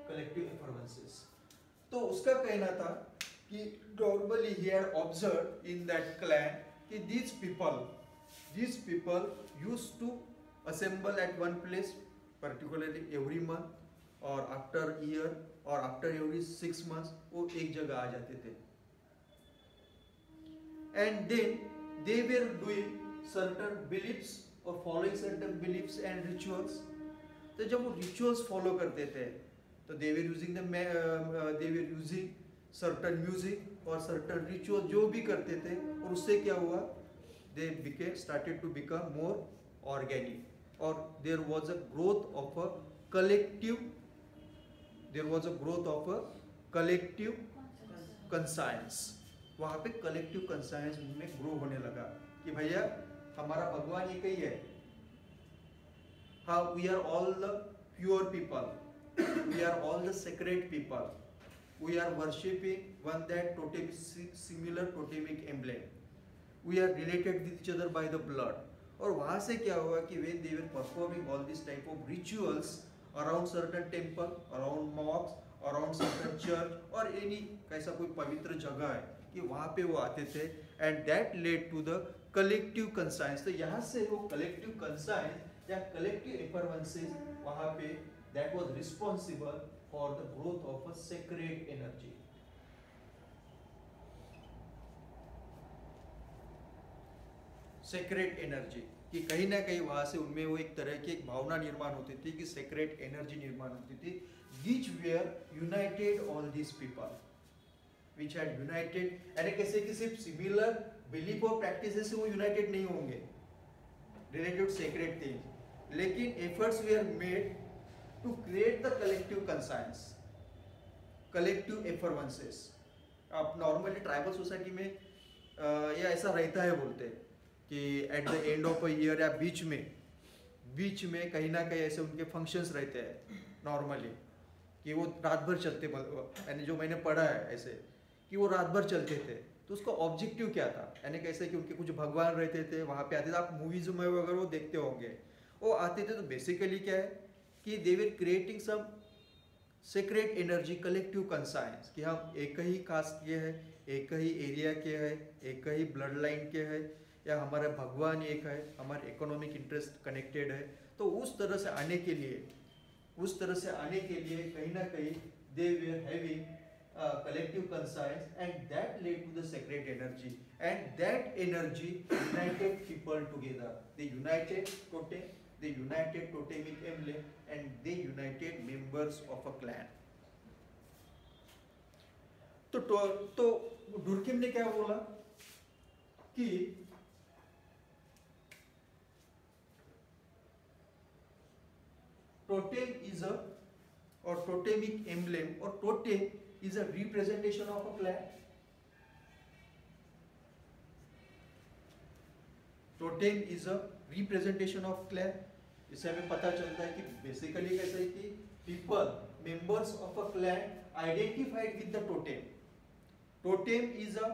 [SPEAKER 1] कलेक्टिव एफर्वेंसेस, तो उसका कहना था कि normally he had observed in that clan कि these people used to assemble at one place particularly every month or after year or after every 6 months, वो एक जगह आ जाते थे, and then they were doing certain beliefs or following certain beliefs and rituals. तो जब वो rituals follow करते थे तो they were using certain music or certain ritual जो भी करते थे, और उससे क्या हुआ, they started to become more organic, or there was a growth of a collective conscience. वहाँ पे collective conscience में grow होने लगा कि भैया हमारा भगवान एक ही है, हाँ, we are all the pure people, we are all the sacred people, we are worshipping one that similar totemic emblem, we are related with each other by the blood. और वहाँ से क्या हुआ कि when they were performing all this type of rituals around certain temple, around mosques, around certain church or any कैसा कोई पवित्र जगह है कि वहाँ पे वो आते थे, and that led to the collective conscience. तो यहाँ से वो collective conscience या collective effervescence वहाँ पे that was responsible for the growth of a sacred energy. Sacred energy कि कहीं ना कहीं वहाँ से उनमें वो एक तरह की एक भावना निर्माण होती थी कि sacred energy निर्माण होती थी, which were united all these people, which had united. यानी कैसे कि सिर्फ similar belief और practices से वो united नहीं होंगे related to sacred things, लेकिन efforts were made to create the collective conscience, collective effervescence. आप नॉर्मली ट्राइबल सोसाइटी में या ऐसा रहता है, बोलते हैं कि eight the end of a year या बीच में कहीं ना कहीं ऐसे उनके फंक्शंस रहते हैं नॉर्मली कि वो रात भर चलते, यानी जो मैंने पढ़ा है ऐसे कि वो रात भर चलते थे। तो उसका ऑब्जेक्टिव क्या था, यानी कैसे कि उनके कुछ भगवान रहते थे वहाँ पे आते थे, आप मूवीज में वगैरह वो देखते होंगे, वो आते थे। तो बेसिकली क्या है कि they were creating some sacred energy, collective conscience कि हम एक ही कास्ट के हैं, एक ही एरिया के हैं, एक ही ब्लड लाइन के हैं, या हमारा भगवान एक है, हमारे इकोनॉमिक इंटरेस्ट कनेक्टेड है। तो उस तरह से आने के लिए कहीं ना कहीं they were having collective conscience, and that led to the sacred energy, and that energy united people together. They united totemic emblem, and they united members of a clan. तो डुर्किम ने क्या बोला कि totem is a, or totemic emblem, or totem is a representation of a clan. Totem is a representation of clan. इससे हमें पता चलता है कि बेसिकली कैसे है कि people, members of a clan identified with the totem. Totem is a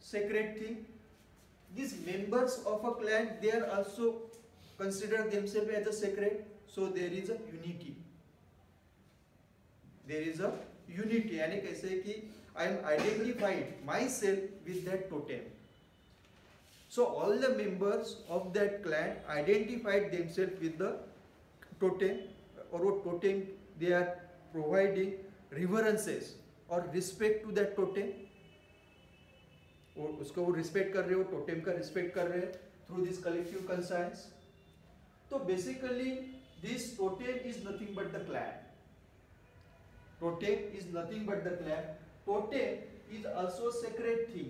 [SPEAKER 1] sacred thing. These members of a clan, they are also consider themselves as a sacred. So there is a unity. There is a unity, यानी कैसे कि I am identified myself with that totem. So all the members of that clan identified themselves with the totem, और वो totem they are providing reverences और respect to that totem, और उसको वो respect कर रहे हो, totem का respect कर रहे हैं through this collective conscience. तो basically this totem is nothing but the clan. Totem is nothing but the clan. Totem is also a sacred thing.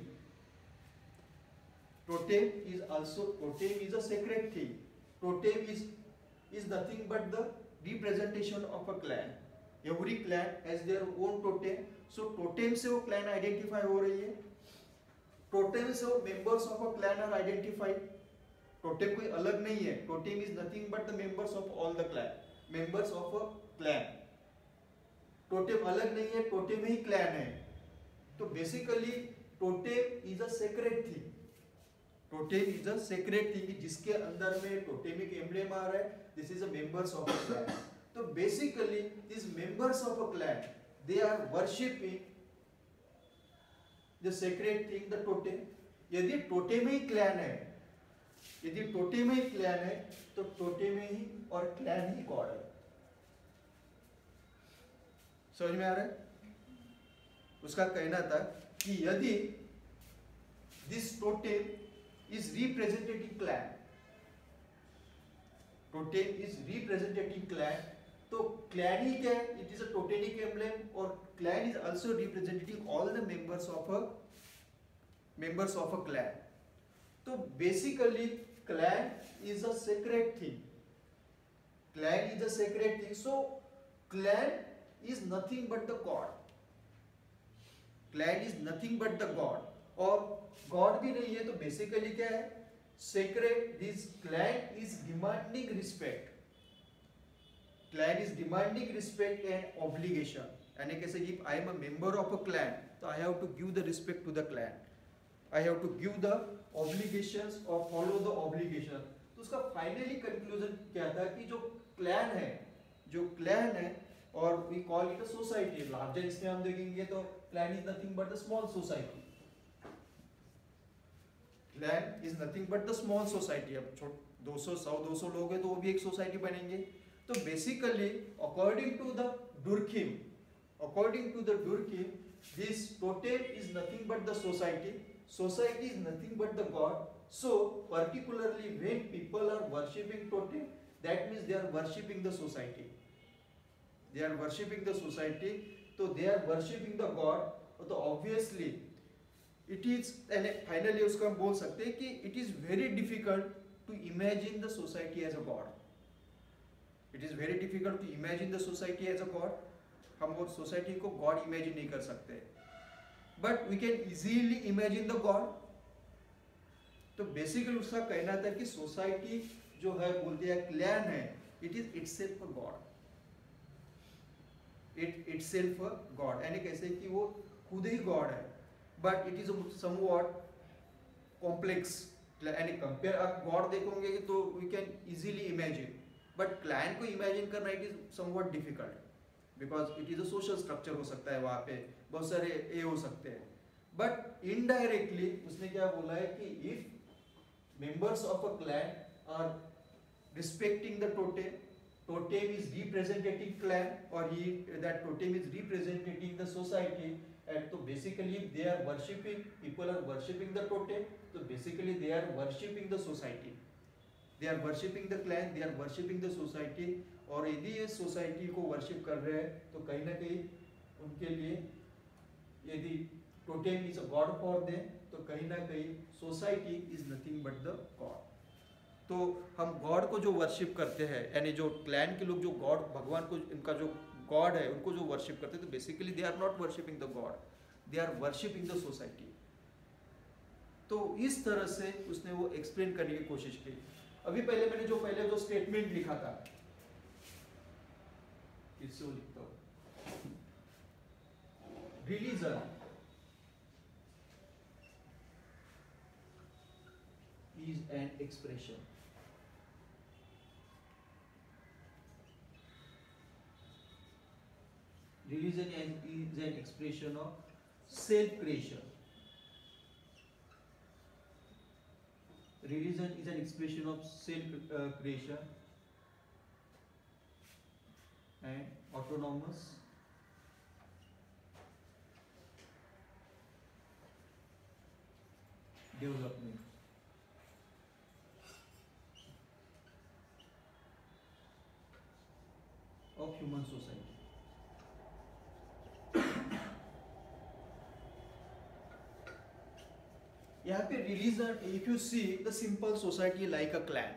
[SPEAKER 1] Totem is a sacred thing. Totem is nothing but the representation of a clan. Every clan has their own totem. So totem से वो clan identify हो रही है. Totem से वो members of a clan are identified. Totem कोई अलग नहीं है. Totem is nothing but the members of all the clan. Members of a clan. Totem अलग नहीं है. Totem ही clan है. तो basically totem is a sacred thing. Totem is a sacred thing, जिसके अंदर में टोटेमिक एम्ब्लेम आ रहा है. This is a members of a clan. तो basically this members of a clan they are worshipping the sacred thing, the totem. यदि totem ही clan है, यदि टोटेम ही क्लैन है, तो टोटेम ही और क्लैन ही गॉड है. समझ में आ रहा है? उसका कहना था कि यदि this totem is representing clan, totem is representing clan, तो clan ही क्या है? It is a totemic emblem, और clan is also representing all the members of a clan. तो basically clan is a sacred thing. Clan is a sacred thing. So clan is nothing but the god. Clan is nothing but the god. और god भी नहीं है, तो basically क्या है? Sacred. This clan is demanding respect. Clan is demanding respect and obligation. यानी कैसे कि I am a member of a clan, तो I have to give the respect to the clan. I have to give the obligations और follow the obligation. तो उसका finally conclusion क्या था कि जो क्लैन है और we call it a society. Larger इसमें हम देखेंगे तो clan is nothing but the small society. Clan is nothing but the small society. अब 200 लोग हैं तो वो भी एक सोसाइटी बनेंगे. तो basically according to the Durkheim, this totem is nothing but the society. Society is nothing but the god. So particularly when people are worshipping totem, that means they are worshipping the society. They are worshipping the society. So they are worshipping the god. तो obviously it is, finally उसको हम बोल सकते हैं कि it is very difficult to imagine the society as a god. It is very difficult to imagine the society as a god. हम वो society को गॉड इमेजिन नहीं कर सकते, but we can easily imagine the god. तो basically उसका कहना था कि सोसाइटी जो है बोलते हैं क्लैन है, it is itself a God. Itself a God, यानी कैसे कि वो खुद ही गॉड है. But it is somewhat complex. यानी कंपेयर आप गॉड देखोगे तो we can easily imagine, but clan को इमेजिन करना it is somewhat difficult, because it is a social structure हो सकता है, वहाँ पे बहुत सारे ये हो सकते हैं. But indirectly उसने क्या बोला है कि if members of a clan are respecting the totem is representing clan, or that totem is representing the society. And so basically if they are worshipping, people are worshipping the totem, so basically they are worshipping the society. They are worshipping the clan, they are worshipping the society. और यदि ये society को worship कर रहे हैं तो कहीं ना कहीं उनके लिए यदि totem is a God for them, तो कहीं ना कहीं society is nothing but the god. तो हम गॉड को जो वर्शिप करते हैं, यानी जो क्लैन के लोग जो गॉड भगवान को, इनका जो गॉड है उनको जो वर्शिप करते हैं, तो basically they are not worshipping the god, they are worshipping the society. तो इस तरह से उसने वो एक्सप्लेन करने की कोशिश की. अभी मैंने जो स्टेटमेंट लिखा था, इससे वो लिखता हूं. Religion is an expression. Religion is an expression of self creation. Religion is an expression of self creation and autonomous development. Of human society. यहाँ पे religion, if you see the simple society like a clan,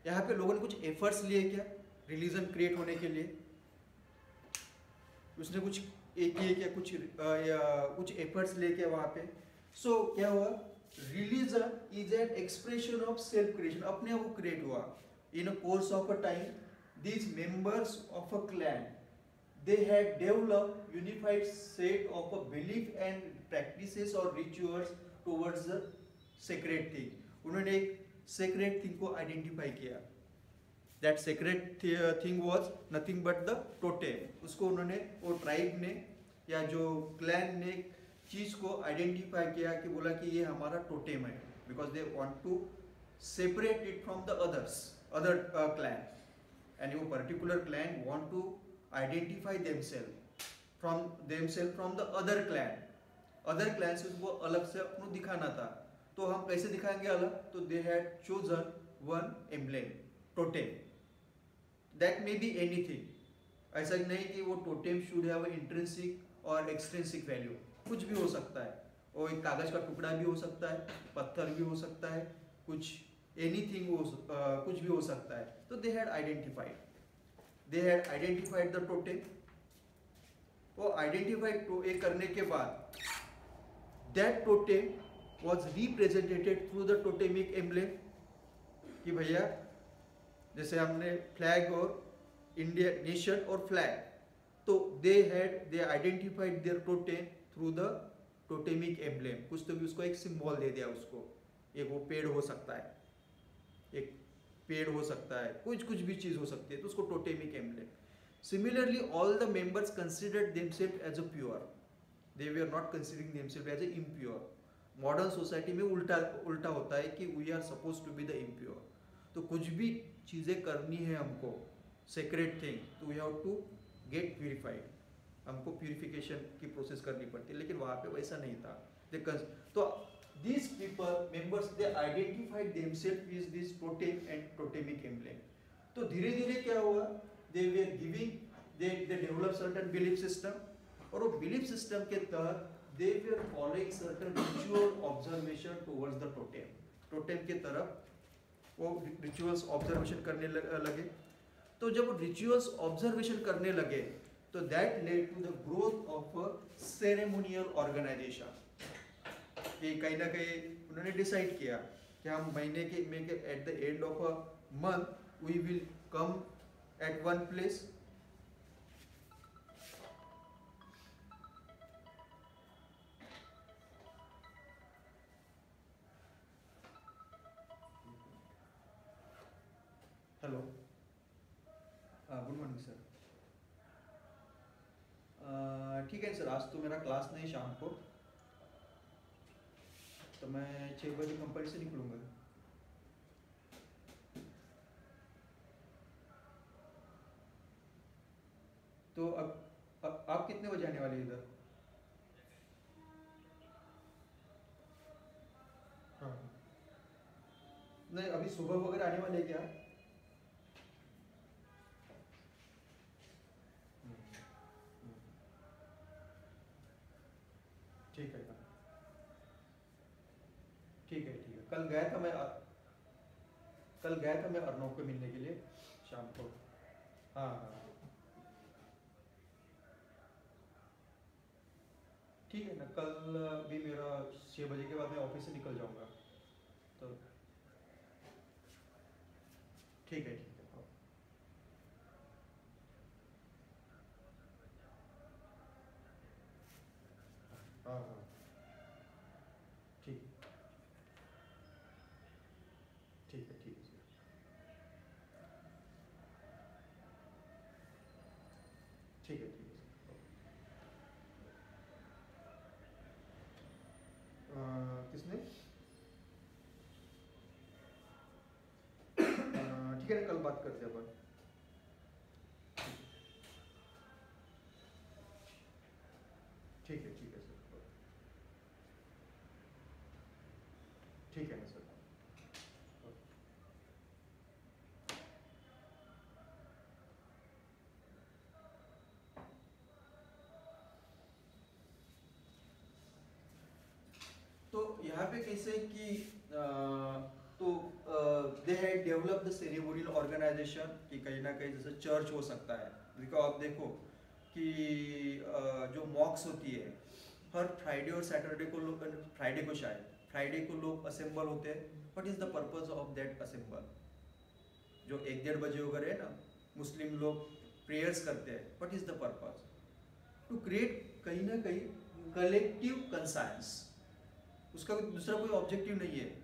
[SPEAKER 1] यहाँ पे लोगों ने कुछ efforts लिए क्या religion create होने के लिए, उसने कुछ एक किए क्या, कुछ एफर्ट्स लिए क्या वहाँ पे. सो क्या हुआ, religion is an expression of self creation, अपने आप वो क्रिएट हुआ. In a course of a time these members of a clan, they had developed unified set of a belief and practices or rituals towards the sacred thing. उन्होंने एक sacred thing को identify किया. That sacred thing was nothing but the totem. उसको उन्होंने, वो tribe ने या जो clan ने चीज को identify किया कि बोला कि ये हमारा totem है, because they want to separate it from the other clan. And your particular clan want to identify themselves from the other clan. Other clans को अलग से अपनो दिखाना था. तो हम कैसे दिखाएंगे अलग? तो they had chosen one emblem, totem. That may be anything. ऐसा नहीं कि वो totem should have an intrinsic or extrinsic value. कुछ भी हो सकता है. और एक कागज का टुकड़ा भी हो सकता है, पत्थर भी हो सकता है, कुछ anything कुछ भी हो सकता है. तो they had identified the totem. वो identified to एक करने के बाद that totem was represented through the totemic emblem. कि भैया जैसे हमने flag और India nation और flag, तो they identified their totem through the totemic emblem. कुछ तो भी उसको एक symbol दे दिया उसको. एक वो पेड़ हो सकता है, एक पेड़ हो सकता है, कुछ भी चीज हो सकती है, तो उसको totemic emblem. Similarly all the members considered themselves as a pure, they were not considering themselves as a impure. Modern society में उल्टा होता है कि we are suppose to be the impure. तो कुछ भी चीजें करनी है हमको सेक्रेट थिंग, तो we have to get purified, हमको प्यूरिफिकेशन की प्रोसेस करनी पड़ती है. लेकिन वहां पे वैसा नहीं था. तो these people members, they identified themselves with this totem and totemic emblem. तो धीरे धीरे क्या हुआ, they developed certain belief system, और वो belief system के तहत they were following certain ritual observation towards the totem के तरफ वो rituals observation करने लगे. तो जब वो rituals observation करने लगे, तो that led to the growth of a ceremonial organization. कि कहीं ना कहीं उन्होंने डिसाइड किया कि हम महीने के at the end of a month we will come at one place. Hello, good morning sir. ठीक है सर, आज तो मेरा क्लास नहीं शाम को, तो मैं 6 बजे कंपनी से निकलूंगा. तो अब आप कितने बजे आने वाले इधर? हाँ, नहीं अभी सुबह वगैरह आने वाले क्या? ठीक है, ठीक है. कल गया था मैं अर्नव को मिलने के लिए शाम को. हाँ, ठीक है ना. कल भी मेरा 6 बजे के बाद मैं ऑफिस से निकल जाऊंगा, तो ठीक है. हाँ, ठीक है सर. ठीक है सर. ठीक है ना, कल बात करते हैं अपन। ठीक है सर, ठीक है ना सर। तो यहाँ पे कैसे कि they had develop the ceremonial organisation, कि कहीं ना कहीं जैसे चर्च हो सकता है। बिकॉज आप देखो कि जो मॉक्स होती है हर फ्राइडे और सैटरडे को लोग, फ्राइडे को लोग असेंबल होते हैं। What is the purpose of that assemble? जो 1-1:30 बजे वगैरह है ना, मुस्लिम लोग प्रेयर्स करते हैं। What is the purpose? To create कहीं ना कहीं कलेक्टिव कंसाइंस। उसका दूसरा कोई ऑब्जेक्टिव नहीं है।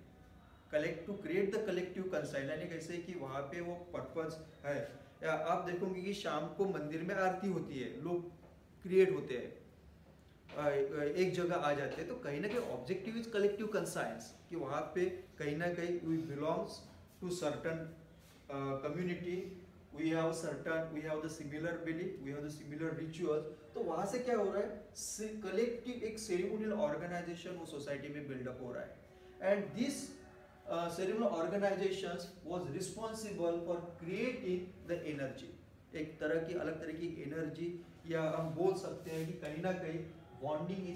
[SPEAKER 1] To create the collective conscience, यानी कैसे कि वहाँ पे वो पर्पस है। या आप देखोगे कि शाम को मंदिर में आरती होती है, लोग क्रिएट होते हैं, एक जगह आ जाते हैं। तो कहीं ना कहीं ऑब्जेक्टिव इज कलेक्टिव कंसाइंस, कि वहाँ पे कहीं ना कहीं we belongs to certain community, we have the similar belief, we have the similar rituals. तो वहाँ से क्या हो रहा है, कलेक्टिव एक सेरेमोनियल ऑर्गेनाइजेशन वो सोसाइटी में बिल्डअप हो रहा है। And this ceremonial organisations was responsible for creating the energy, एक तरह की अलग तरह की एनर्जी, या हम बोल सकते हैं कि कहीं ना कहीं bonding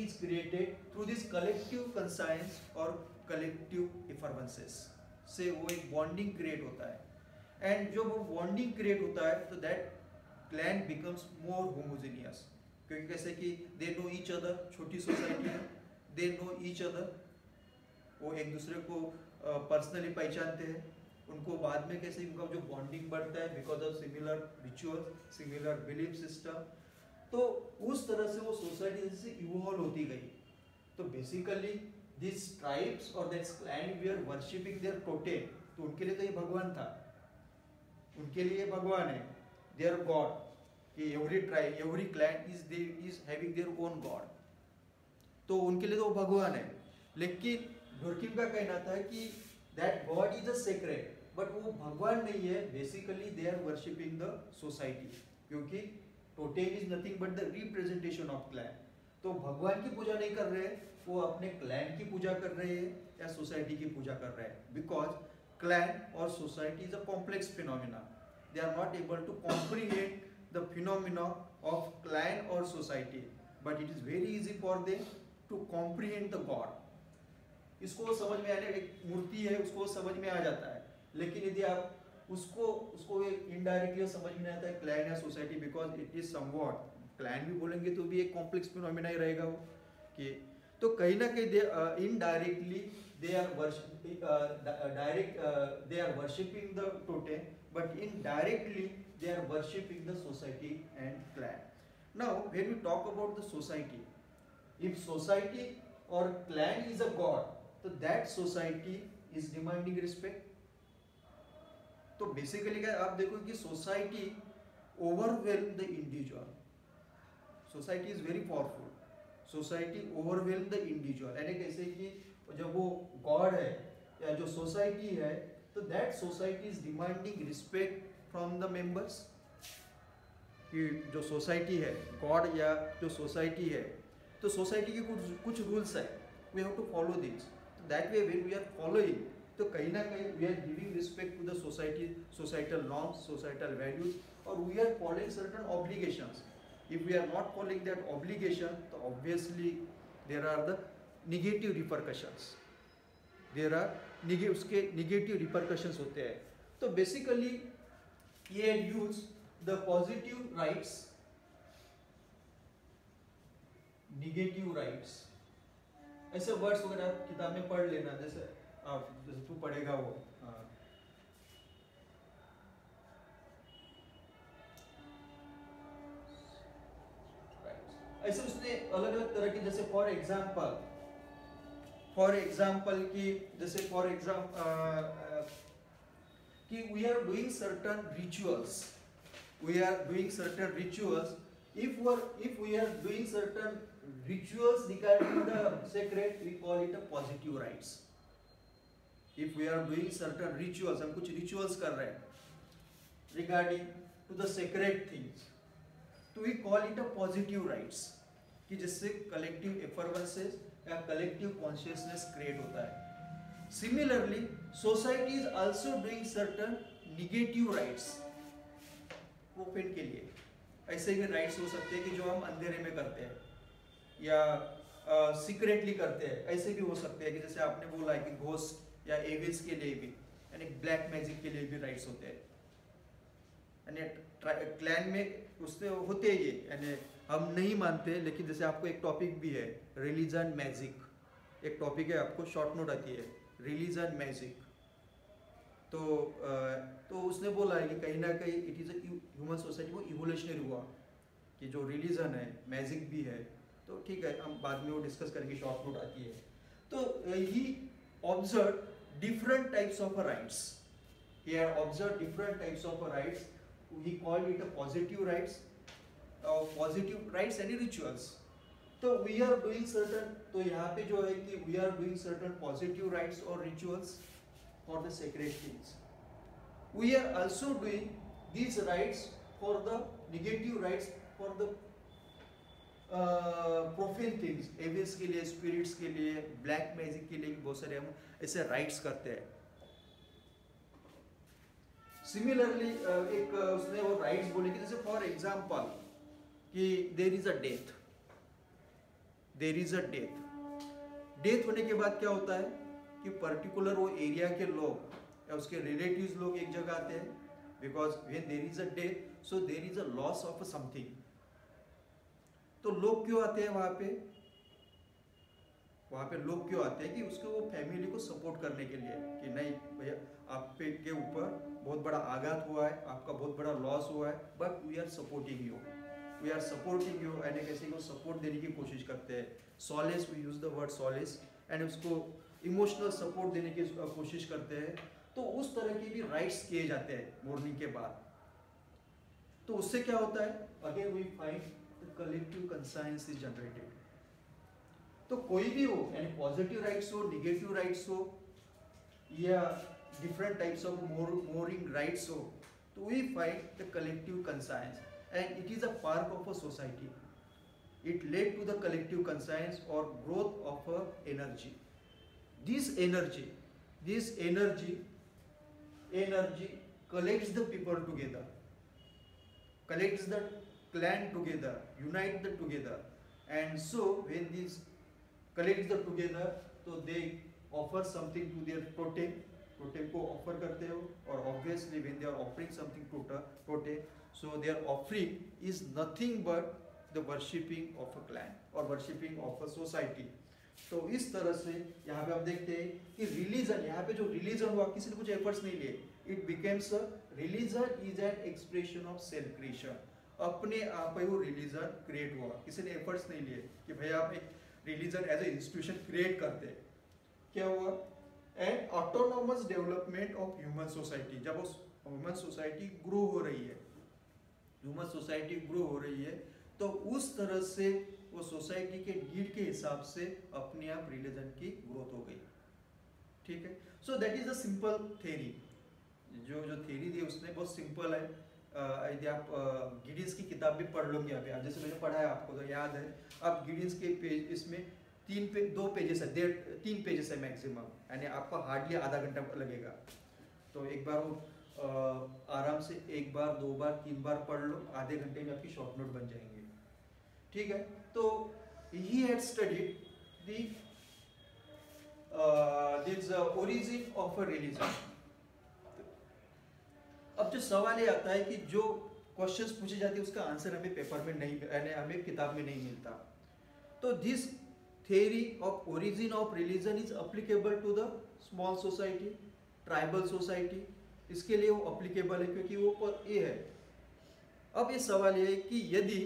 [SPEAKER 1] is created through this collective conscience और कलेक्टिव इफर्वेंसेस से वो एक बॉन्डिंग क्रिएट होता है। एंड जो वो बॉन्डिंग क्रिएट होता है तो that clan becomes more homogeneous, क्योंकि कैसे कि दे नो ईच अदर, छोटी सोसाइटी है, दे नो ईच अदर, वो एक दूसरे को पर्सनली पहचानते हैं। उनको बाद में कैसे उनका जो बॉन्डिंग बढ़ता है because of similar rituals, similar belief system. तो उस तरह से वो सोसाइटी जैसे इवॉल्व होती गई। तो बेसिकली दिस ट्राइब्स और that's clan we are worshipping their totem, तो उनके लिए तो ये भगवान था, उनके लिए भगवान है, देयर गॉड, कि every tribe, every clan is having their own God. तो उनके लिए तो वो भगवान है। लेकिन डुर्किम का कहना था कि that god is a sacred, but वो भगवान नहीं है, basically they are worshipping the society, क्योंकि totem is nothing but the representation of clan. तो भगवान की पूजा नहीं कर रहे हैं, वो अपने क्लैन की पूजा कर रहे हैं या सोसाइटी की पूजा कर रहे हैं। बिकॉज क्लैन और society is a complex phenomena, they are not able to comprehend the phenomena of clan और society, but it is very easy for them to comprehend the god. इसको समझ में आने, एक मूर्ति है उसको समझ में आ जाता है, लेकिन यदि आप उसको इनडायरेक्टली समझ में नहीं आता है क्लैन या society, because it is somewhat, clan भी बोलेंगे तो भी एक कॉम्प्लेक्स फिनोमिना ही रहेगा वो, कि तो कहीं ना कहीं indirectly they are worshipping the totem, but indirectly they are worshipping the society and clan. Now when we talk about the society, if society or clan is a god, so that society is demanding respect. तो basically क्या आप देखो कि society overwhelm the individual, society is very powerful, society overwhelm the individual, यानी कैसे कि जब वो गॉड है या जो सोसाइटी है, तो that society is demanding respect from the members, कि जो सोसाइटी है, गॉड या जो सोसाइटी है, तो सोसाइटी के कुछ रूल्स है, we have to follow this. तो that way when we are following, तो कहीं ना कहीं we are giving respect to the society, societal norms, societal values, और we are following certain obligations. If we are not following that obligation, तो obviously there are the negative repercussions, there are उसके negative repercussions होते हैं। तो basically ये use the positive rites, negative rites, ऐसे words वगैरह आप किताब में पढ़ लेना, जैसे तू पढ़ेगा वो, ऐसे उसने अलग अलग तरह की, जैसे फॉर एग्जाम्पल की, जैसे फॉर एग्जाम्पल कि we are doing certain rituals, if we are doing certain rituals regarding the sacred, we call it a positive rites. If we are doing certain rituals, हम कुछ रिचुअल्स कर रहे हैं regarding to the sacred things, तो we call it a positive rites, कि जिससे collective एफर्वेंसेस या collective consciousness create होता है। Similarly society is also doing certain negative rights profane के लिए। ऐसे भी राइट्स हो सकते हैं कि जो हम अंधेरे में करते हैं या सीक्रेटली करते हैं, ऐसे भी हो सकते हैं कि जैसे आपने बोला है कि घोस्ट या एविल्स के लिए भी, यानी ब्लैक मैजिक के लिए भी राइट्स होते हैं, यानी क्लैन में उससे होते ही, यानी हम नहीं मानते, लेकिन जैसे आपको एक टॉपिक भी है रिलीजन मैजिक, एक टॉपिक है, आपको शॉर्ट नोट आती है रिलीजन मैजिक, तो उसने बोला है कि कहीं ना कहीं it is a human society, वो इवोल्यूशनरी हुआ कि जो रिलीजन है मैजिक भी है, तो ठीक है हम बाद में वो डिस्कस करेंगे, शॉर्ट नोट आती है। तो he observe different types of rites, he had observed different types of rights, he called it a positive rights and rituals. तो we are doing certain, तो यहाँ पे जो है कि we are doing certain positive rights or rituals for the sacred things. We are also doing these rights for the negative rights for the profane things, evils के लिए, spirits के लिए, black magic के लिए, बहुत सारे हम ऐसे rights करते हैं। सिमिलरली एक उसने वो राइट्स बोले कि जैसे फॉर एग्जांपल कि there is a death, there is a death होने के बाद क्या होता है कि पर्टिकुलर वो एरिया के लोग या उसके रिलेटिव्स लोग एक जगह आते हैं, because when there is a death so there is a loss of something. तो लोग क्यों आते हैं वहां पे लोग क्यों आते हैं कि उसके वो फैमिली को सपोर्ट करने के लिए, कि नहीं भैया आप पे के ऊपर बहुत बड़ा आघात हुआ है, आपका बहुत बड़ा लॉस हुआ है, but we are supporting you, and कैसे को सपोर्ट देने की कोशिश करते हैं। Solace, we use the word solace, and उसको इमोशनल सपोर्ट देने की कोशिश करते हैं। तो उस तरह के भी राइट्स किए जाते हैं मॉर्निंग के बाद। तो उससे क्या होता है, again we find the collective conscience is generated. तो कोई भी हो, यानी पॉजिटिव राइट्स हो, निगेटिव राइट्स हो, या different types of mooring rights, so we find the collective conscience, and it is a part of a society. It led to the collective conscience or growth of a energy. This energy collects the people together, collects the clan together, unite them together, and so when these collects them together, so they offer something to their totem को offer करते हो, और obviously when they are offering something to totem, so their offering is nothing but the worshipping of a clan और worshipping of a society. तो इस तरह से यहाँ पे हम देखते हैं कि रिलीजन, यहाँ पे जो रिलीजन हुआ किसी ने कुछ एफर्ट्स नहीं लिए, it becomes a religion is an expression of self creation, अपने आप ही वो रिलीजन क्रिएट हुआ, किसी ने एफर्ट्स नहीं लिए कि भैया आप एक religion as a institution create करते। क्या हुआ, and autonomous development of human society. जब उस ह्यूमन सोसाइटी ग्रो हो रही है, तो उस तरह से वो सोसाइटी के नीड के हिसाब से अपने आप रिलीजन की ग्रोथ हो गई। ठीक है, सो that is a simple theory. जो थ्योरी दी उसने बहुत सिंपल है। यदि आप गिडिंस की किताब भी पढ़ लोगे अभी, जैसे मैंने पढ़ा है आपको तो याद है, आप गिडिंस के पेज, इसमें 2 पेजेस है, 3 पेजेस है मैक्सिमम, यानी आपको हार्डली आधा घंटा लगेगा। तो एक बार वो आराम से 1 बार 2 बार 3 बार पढ़ लो, आधे घंटे में आपकी शॉर्ट नोट बन जाएंगे। ठीक है, तो ही had studied this origin of a religion. अब जो सवाल ये आता है कि जो क्वेश्चंस पूछे जाते हैं उसका आंसर हमें पेपर में नहीं, यानी हमें किताब में नहीं मिलता। तो this theory of origin of religion is applicable to the small society, tribal society, इसके लिए वो applicable है क्योंकि वो ये है। अब ये सवाल ये है कि यदि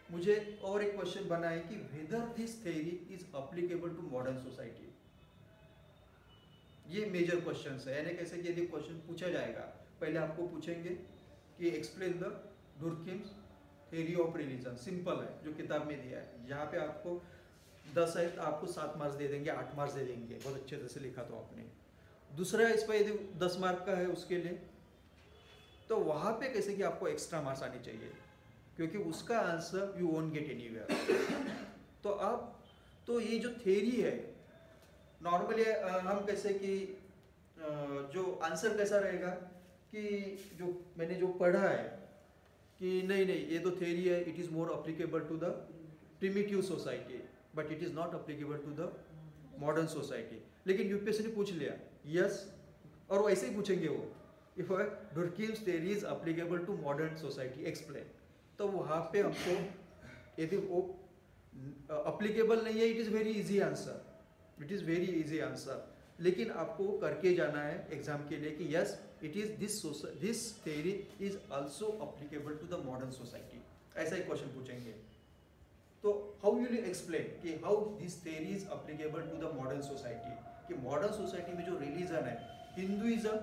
[SPEAKER 1] मुझे और एक क्वेश्चन बना है कि whether this theory is applicable to modern society, ये मेजर क्वेश्चन है। यानी कैसे कि यदि क्वेश्चन पूछा जाएगा, पहले आपको पूछेंगे कि explain the Durkheim's theory of religion, simple है जो किताब में दिया है। यहाँ पे आपको 10 है तो आपको 7 मार्क्स दे देंगे, 8 मार्क्स दे देंगे, बहुत अच्छे तरह से लिखा तो आपने। दूसरा इस पर यदि 10 मार्क का है उसके लिए, तो वहाँ पे कैसे कि आपको एक्स्ट्रा मार्क्स आनी चाहिए, क्योंकि उसका answer you won't get anywhere. तो ये जो थ्योरी है नॉर्मली हम कैसे कि जो आंसर कैसा रहेगा कि जो मैंने जो पढ़ा है कि नहीं ये तो थ्योरी है, it is more applicable to the primitive society but it is not applicable to the modern society. लेकिन यूपीएससी ने पूछ लिया यस, और वैसे ही पूछेंगे वो, if Durkheim's theory is applicable to modern society explain, तो वहाँ पे हमको यदि वो अप्लीकेबल नहीं है, it is very easy answer, it is very easy answer. लेकिन आपको करके जाना है एग्जाम के लिए कि yes it is this theory is also applicable to the modern society, ऐसा ही क्वेश्चन पूछेंगे। तो हाउ विल यू एक्सप्लेन कि how this theory is applicable to the modern society, कि मॉडर्न सोसाइटी में जो रिलीजन है, Hinduism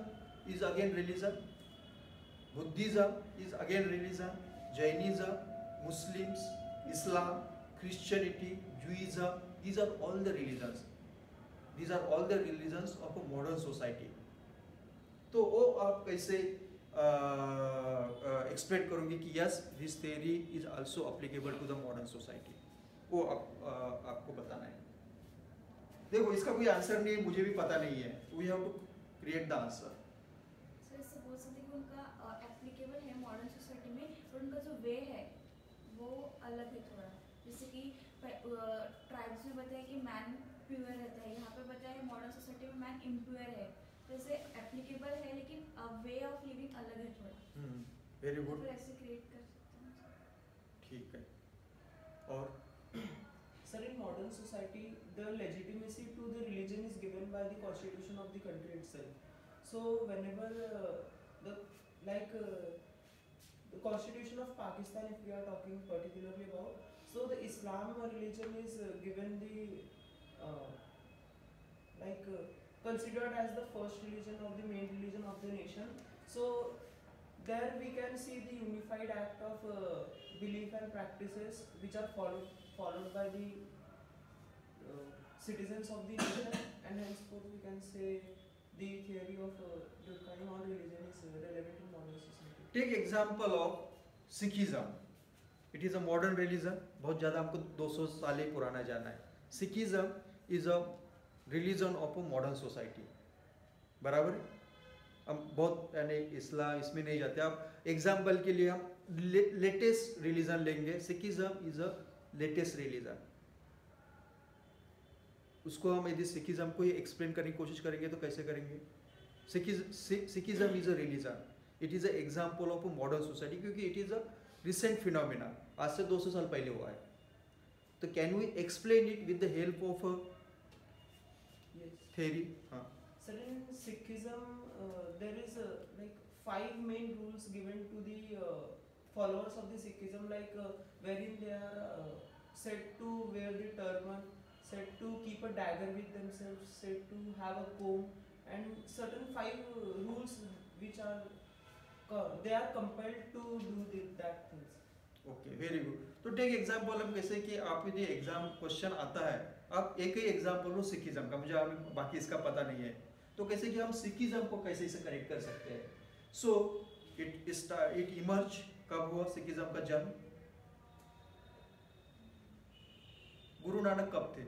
[SPEAKER 1] is again religion, Buddhism is again religion, Jainism, Muslims, Islam, Christianity, Judaism, these are all the religions. These are all the religions of a modern society. तो वो आप कैसे explain करोगे कि yes this theory is also applicable to the modern society, वो आपको बताना है। देखो इसका कोई आंसर नहीं है, मुझे भी पता नहीं है, we have to create the answer.
[SPEAKER 6] Sir इससे बोल सकते कि उनका एप्लीकेबल है मॉडर्न सोसाइटी में, पर उनका जो वे है वो अलग है थोड़ा। जैसे कि ट्राइब्स में बताया कि मैन प्योर रहता है, यहाँ पे बताया है मॉडर्न सोसाइटी में मैन इम्प्योर है। तो जैसे एप्लीकेबल है लेकिन वे ऑफ लिविंग अलग है थोड़ा।
[SPEAKER 1] वेरी गुड,
[SPEAKER 6] तो ऐसे क्रिएट कर सकते हैं।
[SPEAKER 1] ठीक है। और
[SPEAKER 5] Sir, in modern society, the legitimacy to the religion is given by the constitution of the country itself. So, whenever the constitution of Pakistan, if we are talking particularly about, so the Islam religion is given the considered as the first religion of the main religion of the nation. So, there we can see the unified act of belief and practices which are followed by the citizens of the nation, and henceforth we can say the theory of Durkheim on religion is relevant in modern society.
[SPEAKER 1] Take example of Sikhism, it is a modern religion, बहुत ज़्यादा हमको 200 साल ही पुराना जाना है। Sikhism is a religion of a modern society, बराबर है। हम बहुत यानी इस्लाम इसमें नहीं जाते, आप एग्जाम्पल के लिए हम लेटेस्ट रिलीजन लेंगे, Sikhism is a latest religion. उसको हम यदि सिखिज्म को ही एक्सप्लेन करने की कोशिश करेंगे तो कैसे करेंगे? Sikhism is a religion, it is a example of a modern society, क्योंकि it is a recent phenomena, आज से 200 साल पहले हुआ है। तो can we explain it with the help of a theory? हाँ
[SPEAKER 5] Sir, in Sikhism, there is 5 main rules given to the followers of the Sikhism, wherein they are said to wear the turban, said to keep a dagger with themselves, said to have a comb, and certain 5 rules which are they are compelled to do that things.
[SPEAKER 1] Okay, very good. तो take example हम कैसे कि आप यदि exam question आता है, आप एक ही एग्जाम्पल लो सिखिज्म का, मुझे अभी बाकी इसका पता नहीं है, तो कैसे कि हम सिखिज्म को कैसे इसे कनेक्ट कर सकते हैं? सो इट इमर्ज, कब हुआ सिखिज्म का जन्म? गुरु नानक कब थे?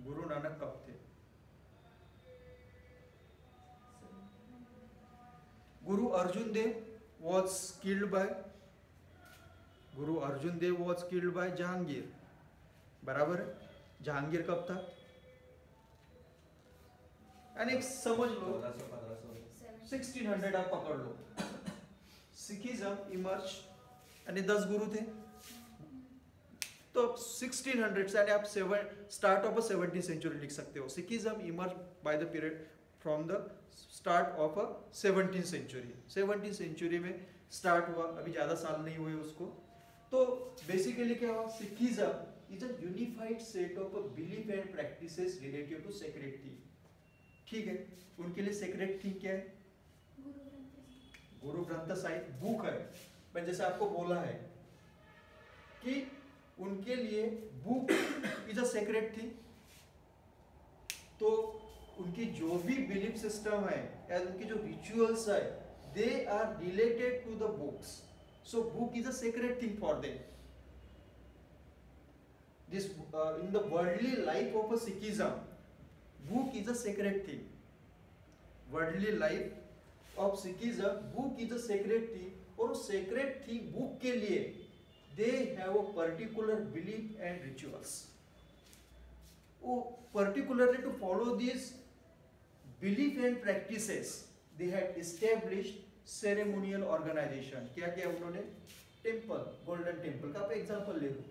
[SPEAKER 1] गुरु नानक कब थे? गुरु अर्जुन देव was killed by Guru Arjun Dev was killed by Jahangir, बराबर है। जहांगीर कब था? यानी समझ लो 1600 आप पकड़ लो। सिखिज्म इमर्ज यानी 10 गुरु थे, तो 1600 से यानी आप स्टार्ट ऑफ 17th सेंचुरी लिख सकते हो। Sikhism emerge by the period from the start of 17th century. 17th century में स्टार्ट हुआ, अभी ज़्यादा साल नहीं हुए उसको। तो बेसिकली क्या हुआ? Sikhism is a unified set of belief and practices related to sacred theme. ठीक है, उनके लिए सेक्रेड थीम क्या है? गुरु ग्रंथ साहिब बुक है। मैं जैसे आपको बोला है कि उनके लिए book is a sacred theme, तो उनकी जो भी बिलीफ सिस्टम है या उनकी जो रिचुअल्स है, they are related to the books. So book is a sacred thing for them. This in the worldly life of a Sikhism, book is a sacred thing. Worldly life of Sikhism, book is a sacred thing. और sacred thing book के लिए they have a particular belief and rituals. वो particularly to follow these belief and practices, they had established ceremonial organization. क्या किया उन्होंने? Temple, golden temple का आप example ले लो.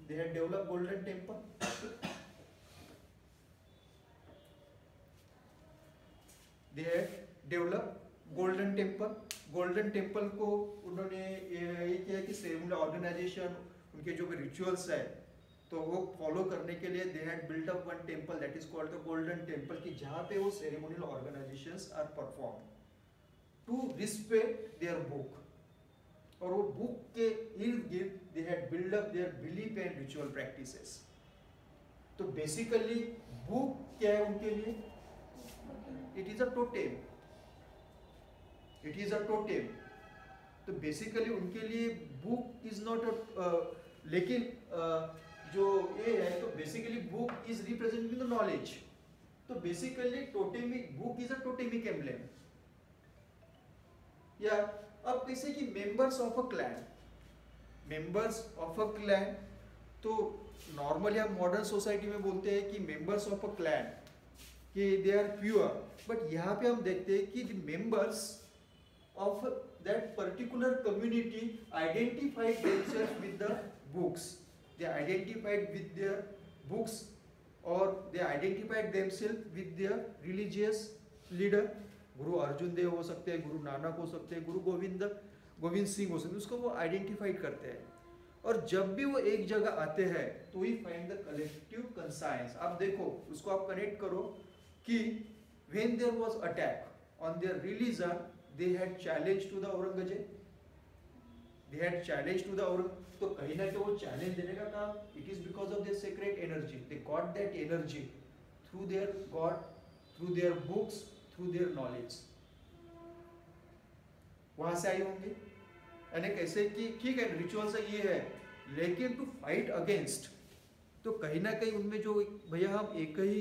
[SPEAKER 1] They had developed golden temple. They had developed golden temple. Golden temple को उन्होंने ये किया कि सेरेमोनियल ऑर्गेनाइजेशन, उनके जो भी रिचुअल्स है तो वो फॉलो करने के लिए they had built up one temple that is called the golden temple, कि जहाँ पे वो ceremonial organisations are perform to respect their book. और वो बुक के इर्द गिर्द they had built up their belief and ritual practices. तो बेसिकली बुक क्या है उनके लिए? It is a totem. It is a totem. तो बेसिकली उनके लिए बुक इज नॉट अ, लेकिन जो ये है तो basically book is representing the knowledge. तो basically totemic book is a totemic emblem. या अब कैसे कि members of a clan, members of a clan, तो नॉर्मली हम मॉडर्न सोसाइटी में बोलते हैं कि मेंबर्स ऑफ अ क्लैन कि दे आर प्योर, बट यहाँ पे हम देखते हैं कि the members of that particular community identified themselves with the books. They identified with their books और they identified themselves with their religious leader. Guru Arjun देव हो सकते हैं, गुरु नानक हो सकते हैं, गुरु गोविंद सिंह हो सकते हैं. उसको वो आइडेंटिफाइड करते हैं. और जब भी वो एक जगह आते हैं तो we find the collective conscience. आप देखो उसको आप कनेक्ट करो कि when there was attack on their religion, they had challenge to the Aurangzeb, they had challenge to the Aurangzeb. तो कहीं ना कहीं वो चैलेंज देने का काम, it is because of their secret energy. They got that energy through their god, through their books, through their knowledge. वहां से आई होंगे. यानी कैसे कि ठीक है रिचुअल्स ये है, लेकिन टू फाइट अगेंस्ट, तो कहीं ना कहीं उनमें जो भैया हम एक ही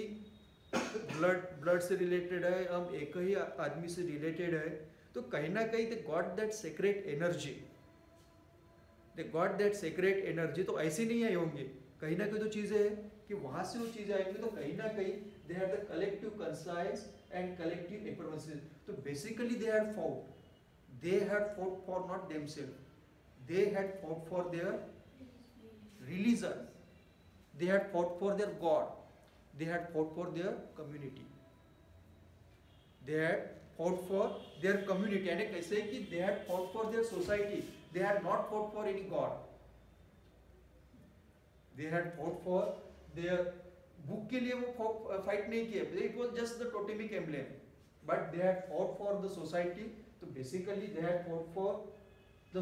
[SPEAKER 1] ब्लड से रिलेटेड है, हम एक ही आदमी से रिलेटेड है, तो कहीं ना कहीं दे got that secret energy, they got that secret energy. तो ऐसे नहीं आए होंगे, कहीं ना कहीं तो चीजें हैं कि वहां से वो चीजें आएंगी. तो कहीं ना कहीं they have the collective conscience and collective affirmances. तो basically they had fought, they had fought for not themselves, they had fought for their religion, they had fought for their god, they had fought for their community, they had fought for their community. यानी कैसे कि they had fought for their society, they had not fought for any god, they had fought for their book के लिए वो fight नहीं किए, it was just the totemic emblem, but they had fought for the society. तो basically they had fought for the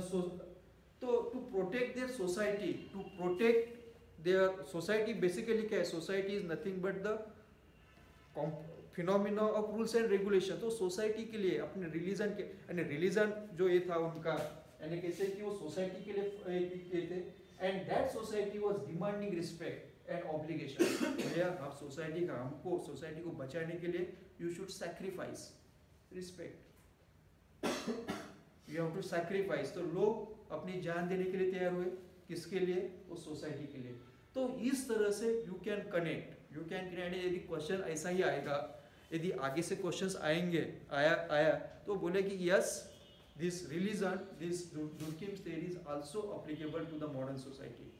[SPEAKER 1] तो to protect their society, to protect their society. Basically क्या है? Society is nothing but the phenomena of rules and regulation. तो society के लिए अपने religion के, यानी रिलीजन जो ये था उनका, यानी कैसे कि वो सोसाइटी के लिए किए थे. And that society was demanding respect and obligation. भैया आप सोसाइटी का, हमको सोसाइटी को बचाने के लिए you should sacrifice respect, you have to sacrifice. तो लोग अपनी जान देने के लिए तैयार हुए, किसके लिए? उस सोसाइटी के लिए. तो इस तरह से you can connect, you can connect. यदि क्वेश्चन ऐसा ही आएगा, यदि आगे से क्वेश्चंस आएंगे, आया तो बोले कि yes this religion, this Durkheim's theory is also applicable to the modern society.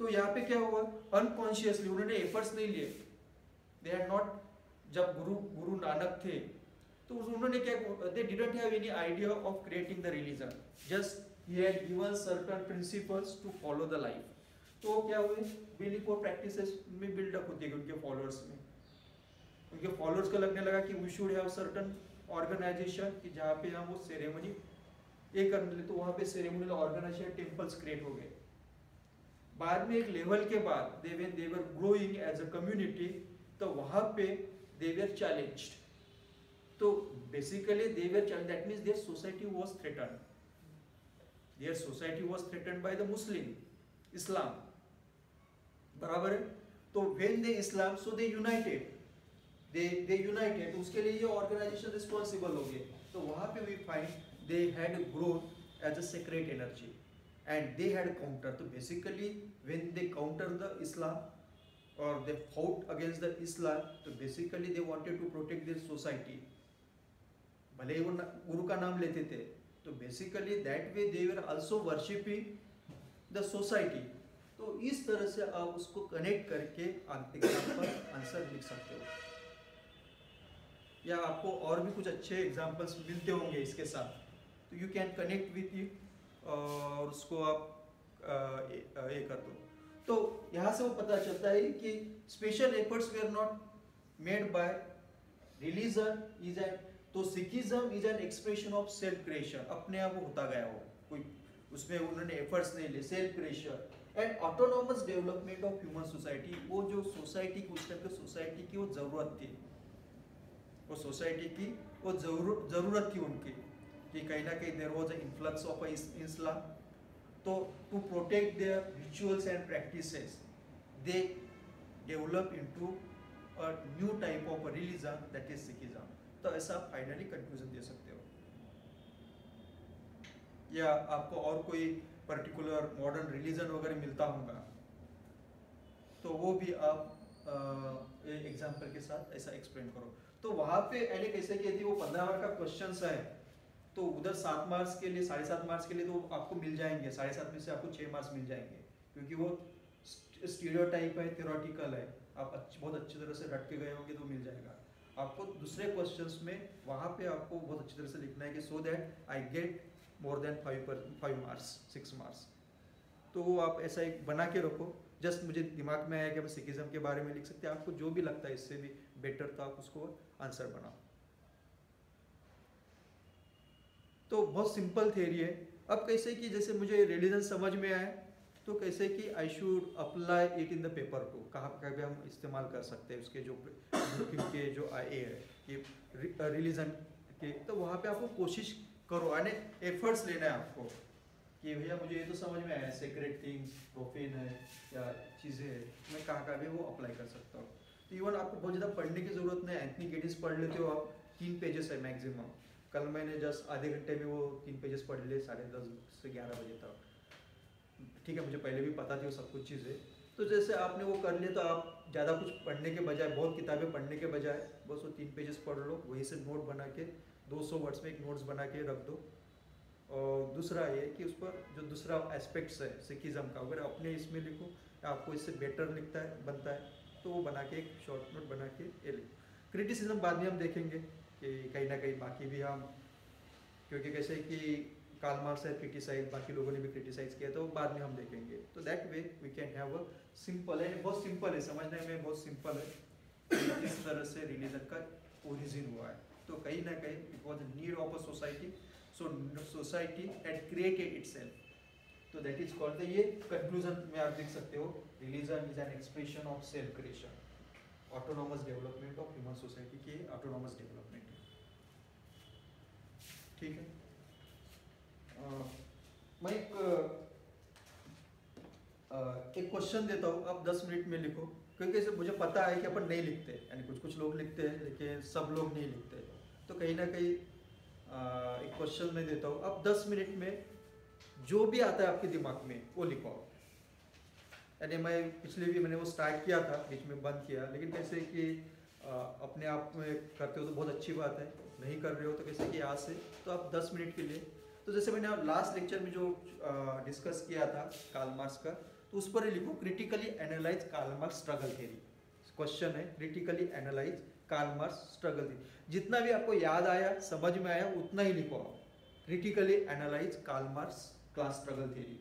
[SPEAKER 1] तो यहाँ पे क्या हुआ? अनकॉन्शियसली उन्होंने एफर्ट्स नहीं लिए. दे हैड नॉट, जब गुरु नानक थे तो उन्होंने क्या, they didn't have any idea of creating the religion, just he had given certain principles to follow the life. तो क्या हुए? belief और practices में build up होती है उनके followers में. उनके followers को लगने लगा कि we should have certain organization कि जहाँ पे हम वो ceremony ये करने ले, तो वहाँ पे ceremonial organization temples create हो गए. बाद में एक level के बाद when they were growing as a community, तो वहाँ पे they were challenged. So basically they were challenged, that means their society was threatened. Their society was threatened by the Muslim, Islam. बराबर है? तो when they Islam, so they united. They united. तो उसके लिए ये organization responsible हो गए. तो वहाँ पे we find they had grown as a secret energy, and they had counter. तो basically when they countered the Islam or they fought against the Islam, तो basically they wanted to protect their society. भले ही वो गुरु का नाम लेते थे, तो basically that way they were also worshipping the society. तो इस तरह से आप उसको कनेक्ट करके एग्जाम पर आंसर लिख सकते हो. या आपको और भी कुछ अच्छे एग्जाम्पल्स मिलते होंगे इसके साथ, तो you can connect with it और उसको आप ये कर दो. तो यहाँ से वो पता चलता है कि special efforts were not made by religion is an. तो Sikhism is an expression of self creation. अपने आप वो होता गया हो, कोई उसमें उन्होंने एफर्ट्स नहीं लिए. Self creation and autonomous development of human society. वो जो सोसाइटी की उस टाइम पे सोसाइटी की वो जरूरत थी, वो सोसाइटी की वो जरूरत थी उनकी कि कहीं ना कहीं there was a influx of Islam. तो to protect their rituals and practices they develop into a new type of religion that is Sikhism. तो ऐसा आप फाइनली कंक्लूजन दे सकते हो. या आपको और कोई पर्टिकुलर मॉडर्न रिलीजन वगैरह मिलता होगा, तो वो भी आप एग्जाम्पल के साथ ऐसा एक्सप्लेन करो. तो वहाँ पे एले कैसे कि यदि वो 15 मार्क का क्वेश्चन है, तो उधर 7 मार्क्स के लिए 7.5 मार्क्स के लिए तो आपको मिल जाएंगे. 7.5 में से आपको 6 मार्क्स मिल जाएंगे, क्योंकि वो स्टीरियोटाइप है, थ्योरेटिकल है. आप बहुत अच्छी तरह से रट के गए होंगे तो मिल जाएगा. आपको दूसरे क्वेश्चंस में वहाँ पे आपको बहुत अच्छी तरह से लिखना है कि so that I get more than 5 marks 6 marks. तो वो आप ऐसा एक बना के रखो. जस्ट मुझे दिमाग में आया कि हम सिखिज्म के बारे में लिख सकते हैं. आपको जो भी लगता है इससे भी बेटर, तो आप उसको आंसर बनाओ. तो बहुत सिंपल थियरी है. अब कैसे कि जैसे मुझे रिलीजन समझ में आया, तो कैसे कि I should apply it in the paper two. कहाँ कहाँ पे हम इस्तेमाल कर सकते हैं उसके जो के जो आए है कि रिलीजन के. तो वहाँ पे आपको कोशिश करो, यानी एफर्ट्स लेना है आपको कि भैया मुझे ये तो समझ में आया सेक्रेट थिंग्स, प्रोफेन है या चीज़ें है, मैं कहाँ कहाँ भी वो अप्लाई कर सकता हूँ. तो इवन आपको बहुत ज़्यादा पढ़ने की ज़रूरत नहीं. एंथनी गेडिस पढ़ लेते हो आप, 3 पेजेस है मैक्सिमम. कल मैंने जस्ट आधे घंटे में वो 3 पेजेस पढ़ लिए 10:30 से 11 बजे तक. ठीक है, मुझे पहले भी पता थी वो सब कुछ चीज़ें. तो जैसे आपने वो कर लिया, तो आप ज़्यादा कुछ पढ़ने के बजाय, बहुत किताबें पढ़ने के बजाय बस वो 3 पेजेस पढ़ लो. वहीं से नोट बना के 200 वर्ड्स में एक नोट्स बना के रख दो. और दूसरा ये कि उस पर जो दूसरा एस्पेक्ट्स है सिखिज्म का, अगर अपने इसमें लिखो, आपको इससे बेटर लिखता है बनता है, तो वो बना के एक शॉर्ट नोट बना के ये लिखो. क्रिटिसिज्म बाद में हम देखेंगे कि कहीं ना कहीं बाकी भी हम, क्योंकि कैसे कि कार्ल मार्क्स है क्रिटिसाइज, बाकी लोगों ने भी क्रिटिसाइज किया, तो बाद में हम देखेंगे. तो that way we can have a simple है. बहुत सिंपल है, समझने में बहुत सिंपल है किस तरह से रिलीजन का ओरिजिन हुआ है. तो कहीं ना कहीं it was the need of a society, so society had created itself. तो दैट इज कॉल्ड द, ये कंक्लूजन में आप देख सकते हो, religion is an expression of self creation. Autonomous development of human society की ऑटोनॉमस डेवलपमेंट है. ठीक है. मैं एक क्वेश्चन देता हूँ, आप 10 मिनट में लिखो, क्योंकि मुझे पता है कि अपन नहीं लिखते, यानी कुछ लोग लिखते हैं लेकिन सब लोग नहीं लिखते. तो कहीं ना कहीं एक क्वेश्चन मैं देता हूँ, आप 10 मिनट में जो भी आता है आपके दिमाग में वो लिखो. यानी मैं पिछले भी मैंने वो स्टार्ट किया था, बीच में बंद किया, लेकिन कैसे कि अपने आप में करते हो तो बहुत अच्छी बात है, नहीं कर रहे हो तो कैसे कि आज से तो आप 10 मिनट के लिए. तो जैसे मैंने लास्ट लेक्चर में जो डिस्कस किया था कार्ल मार्क्स का, तो उस पर ही लिखो critically analyse Karl Marx struggle theory. Question है critically analyse Karl Marx struggle theory. जितना भी आपको याद आया, समझ में आया, उतना ही लिखो आप. Critically analyse Karl Marx class struggle theory.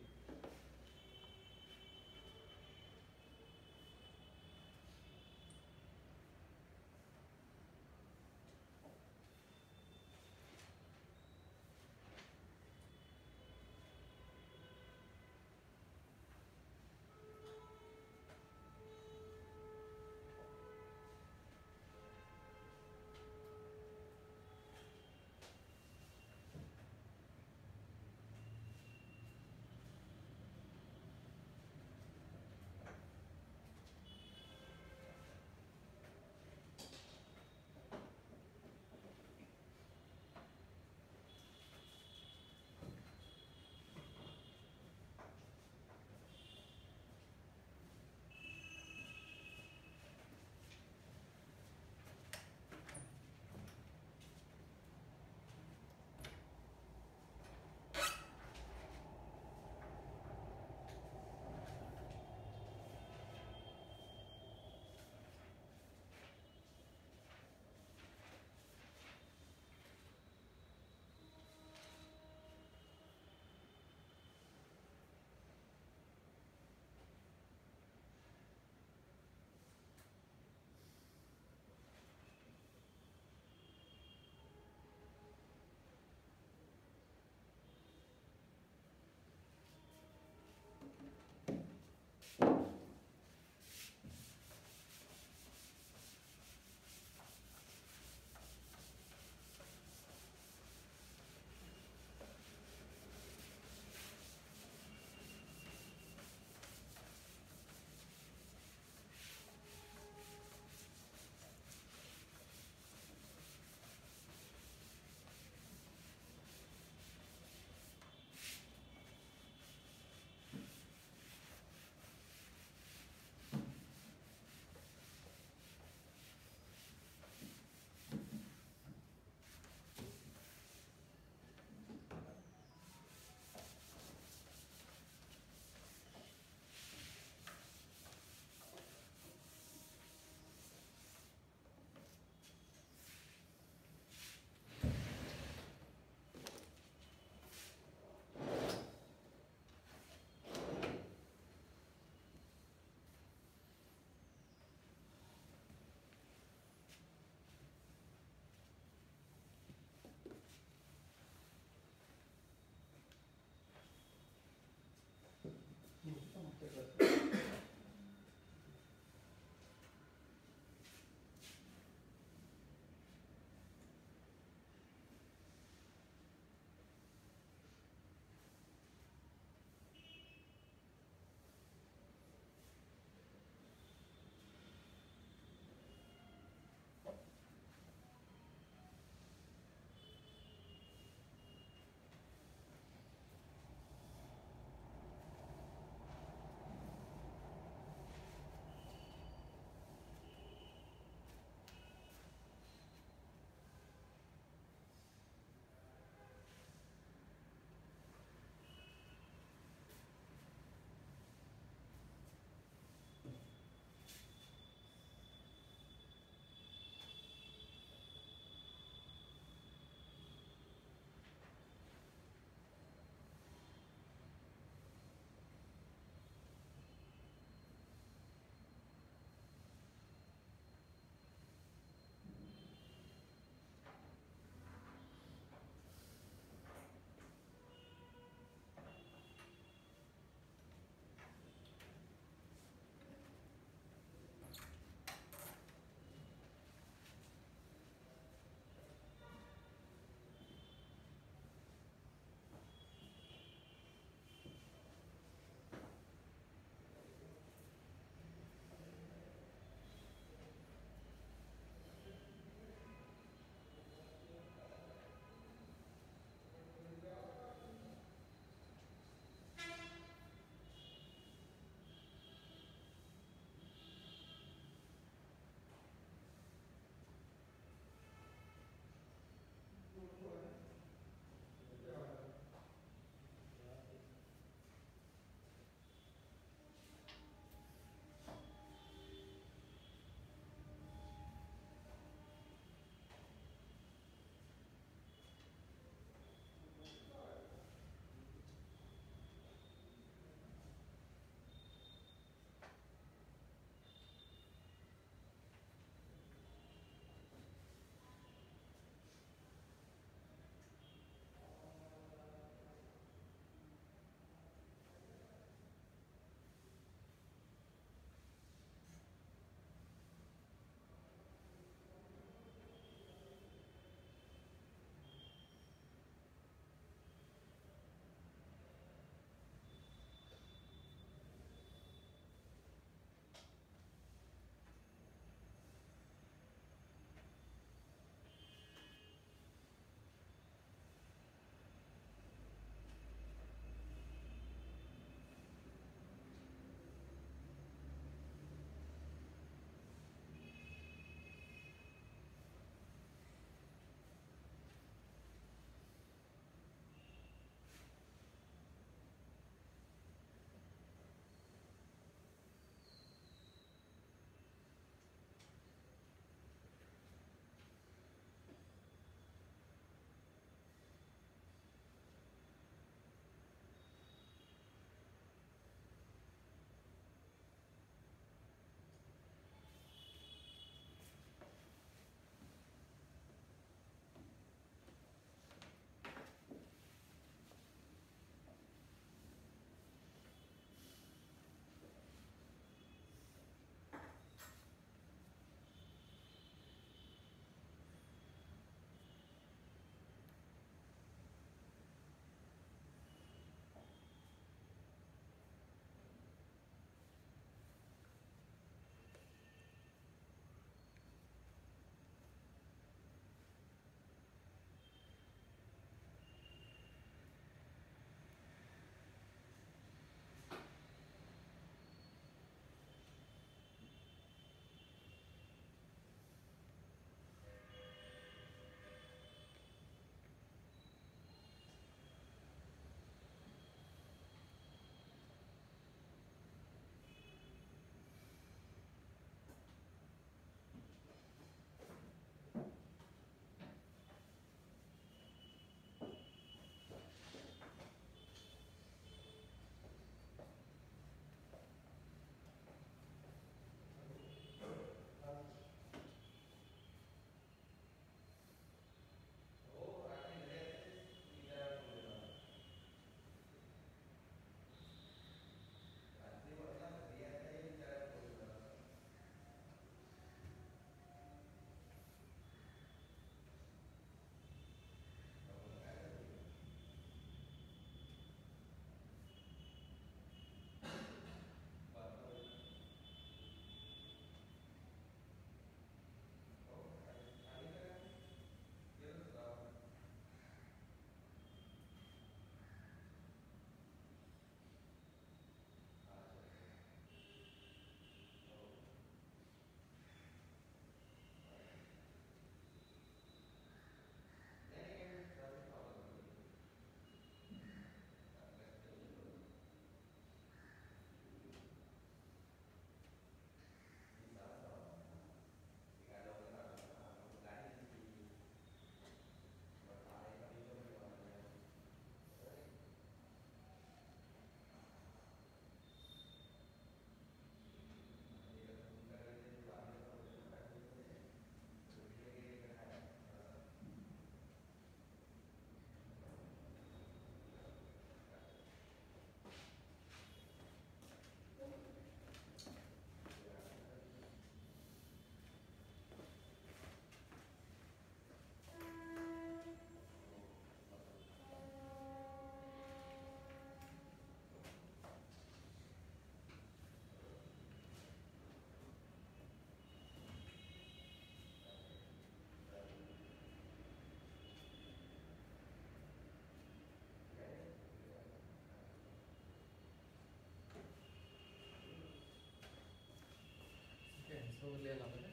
[SPEAKER 7] तो लिहायला हवं ना.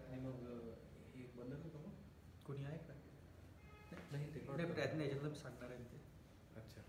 [SPEAKER 7] आणि मग हे बंद करतो मग.
[SPEAKER 1] कोणी आहे का
[SPEAKER 7] नाही ते
[SPEAKER 1] नाही प्रयत्न याच्यातलं सांगणार आहे ते.
[SPEAKER 7] अच्छा.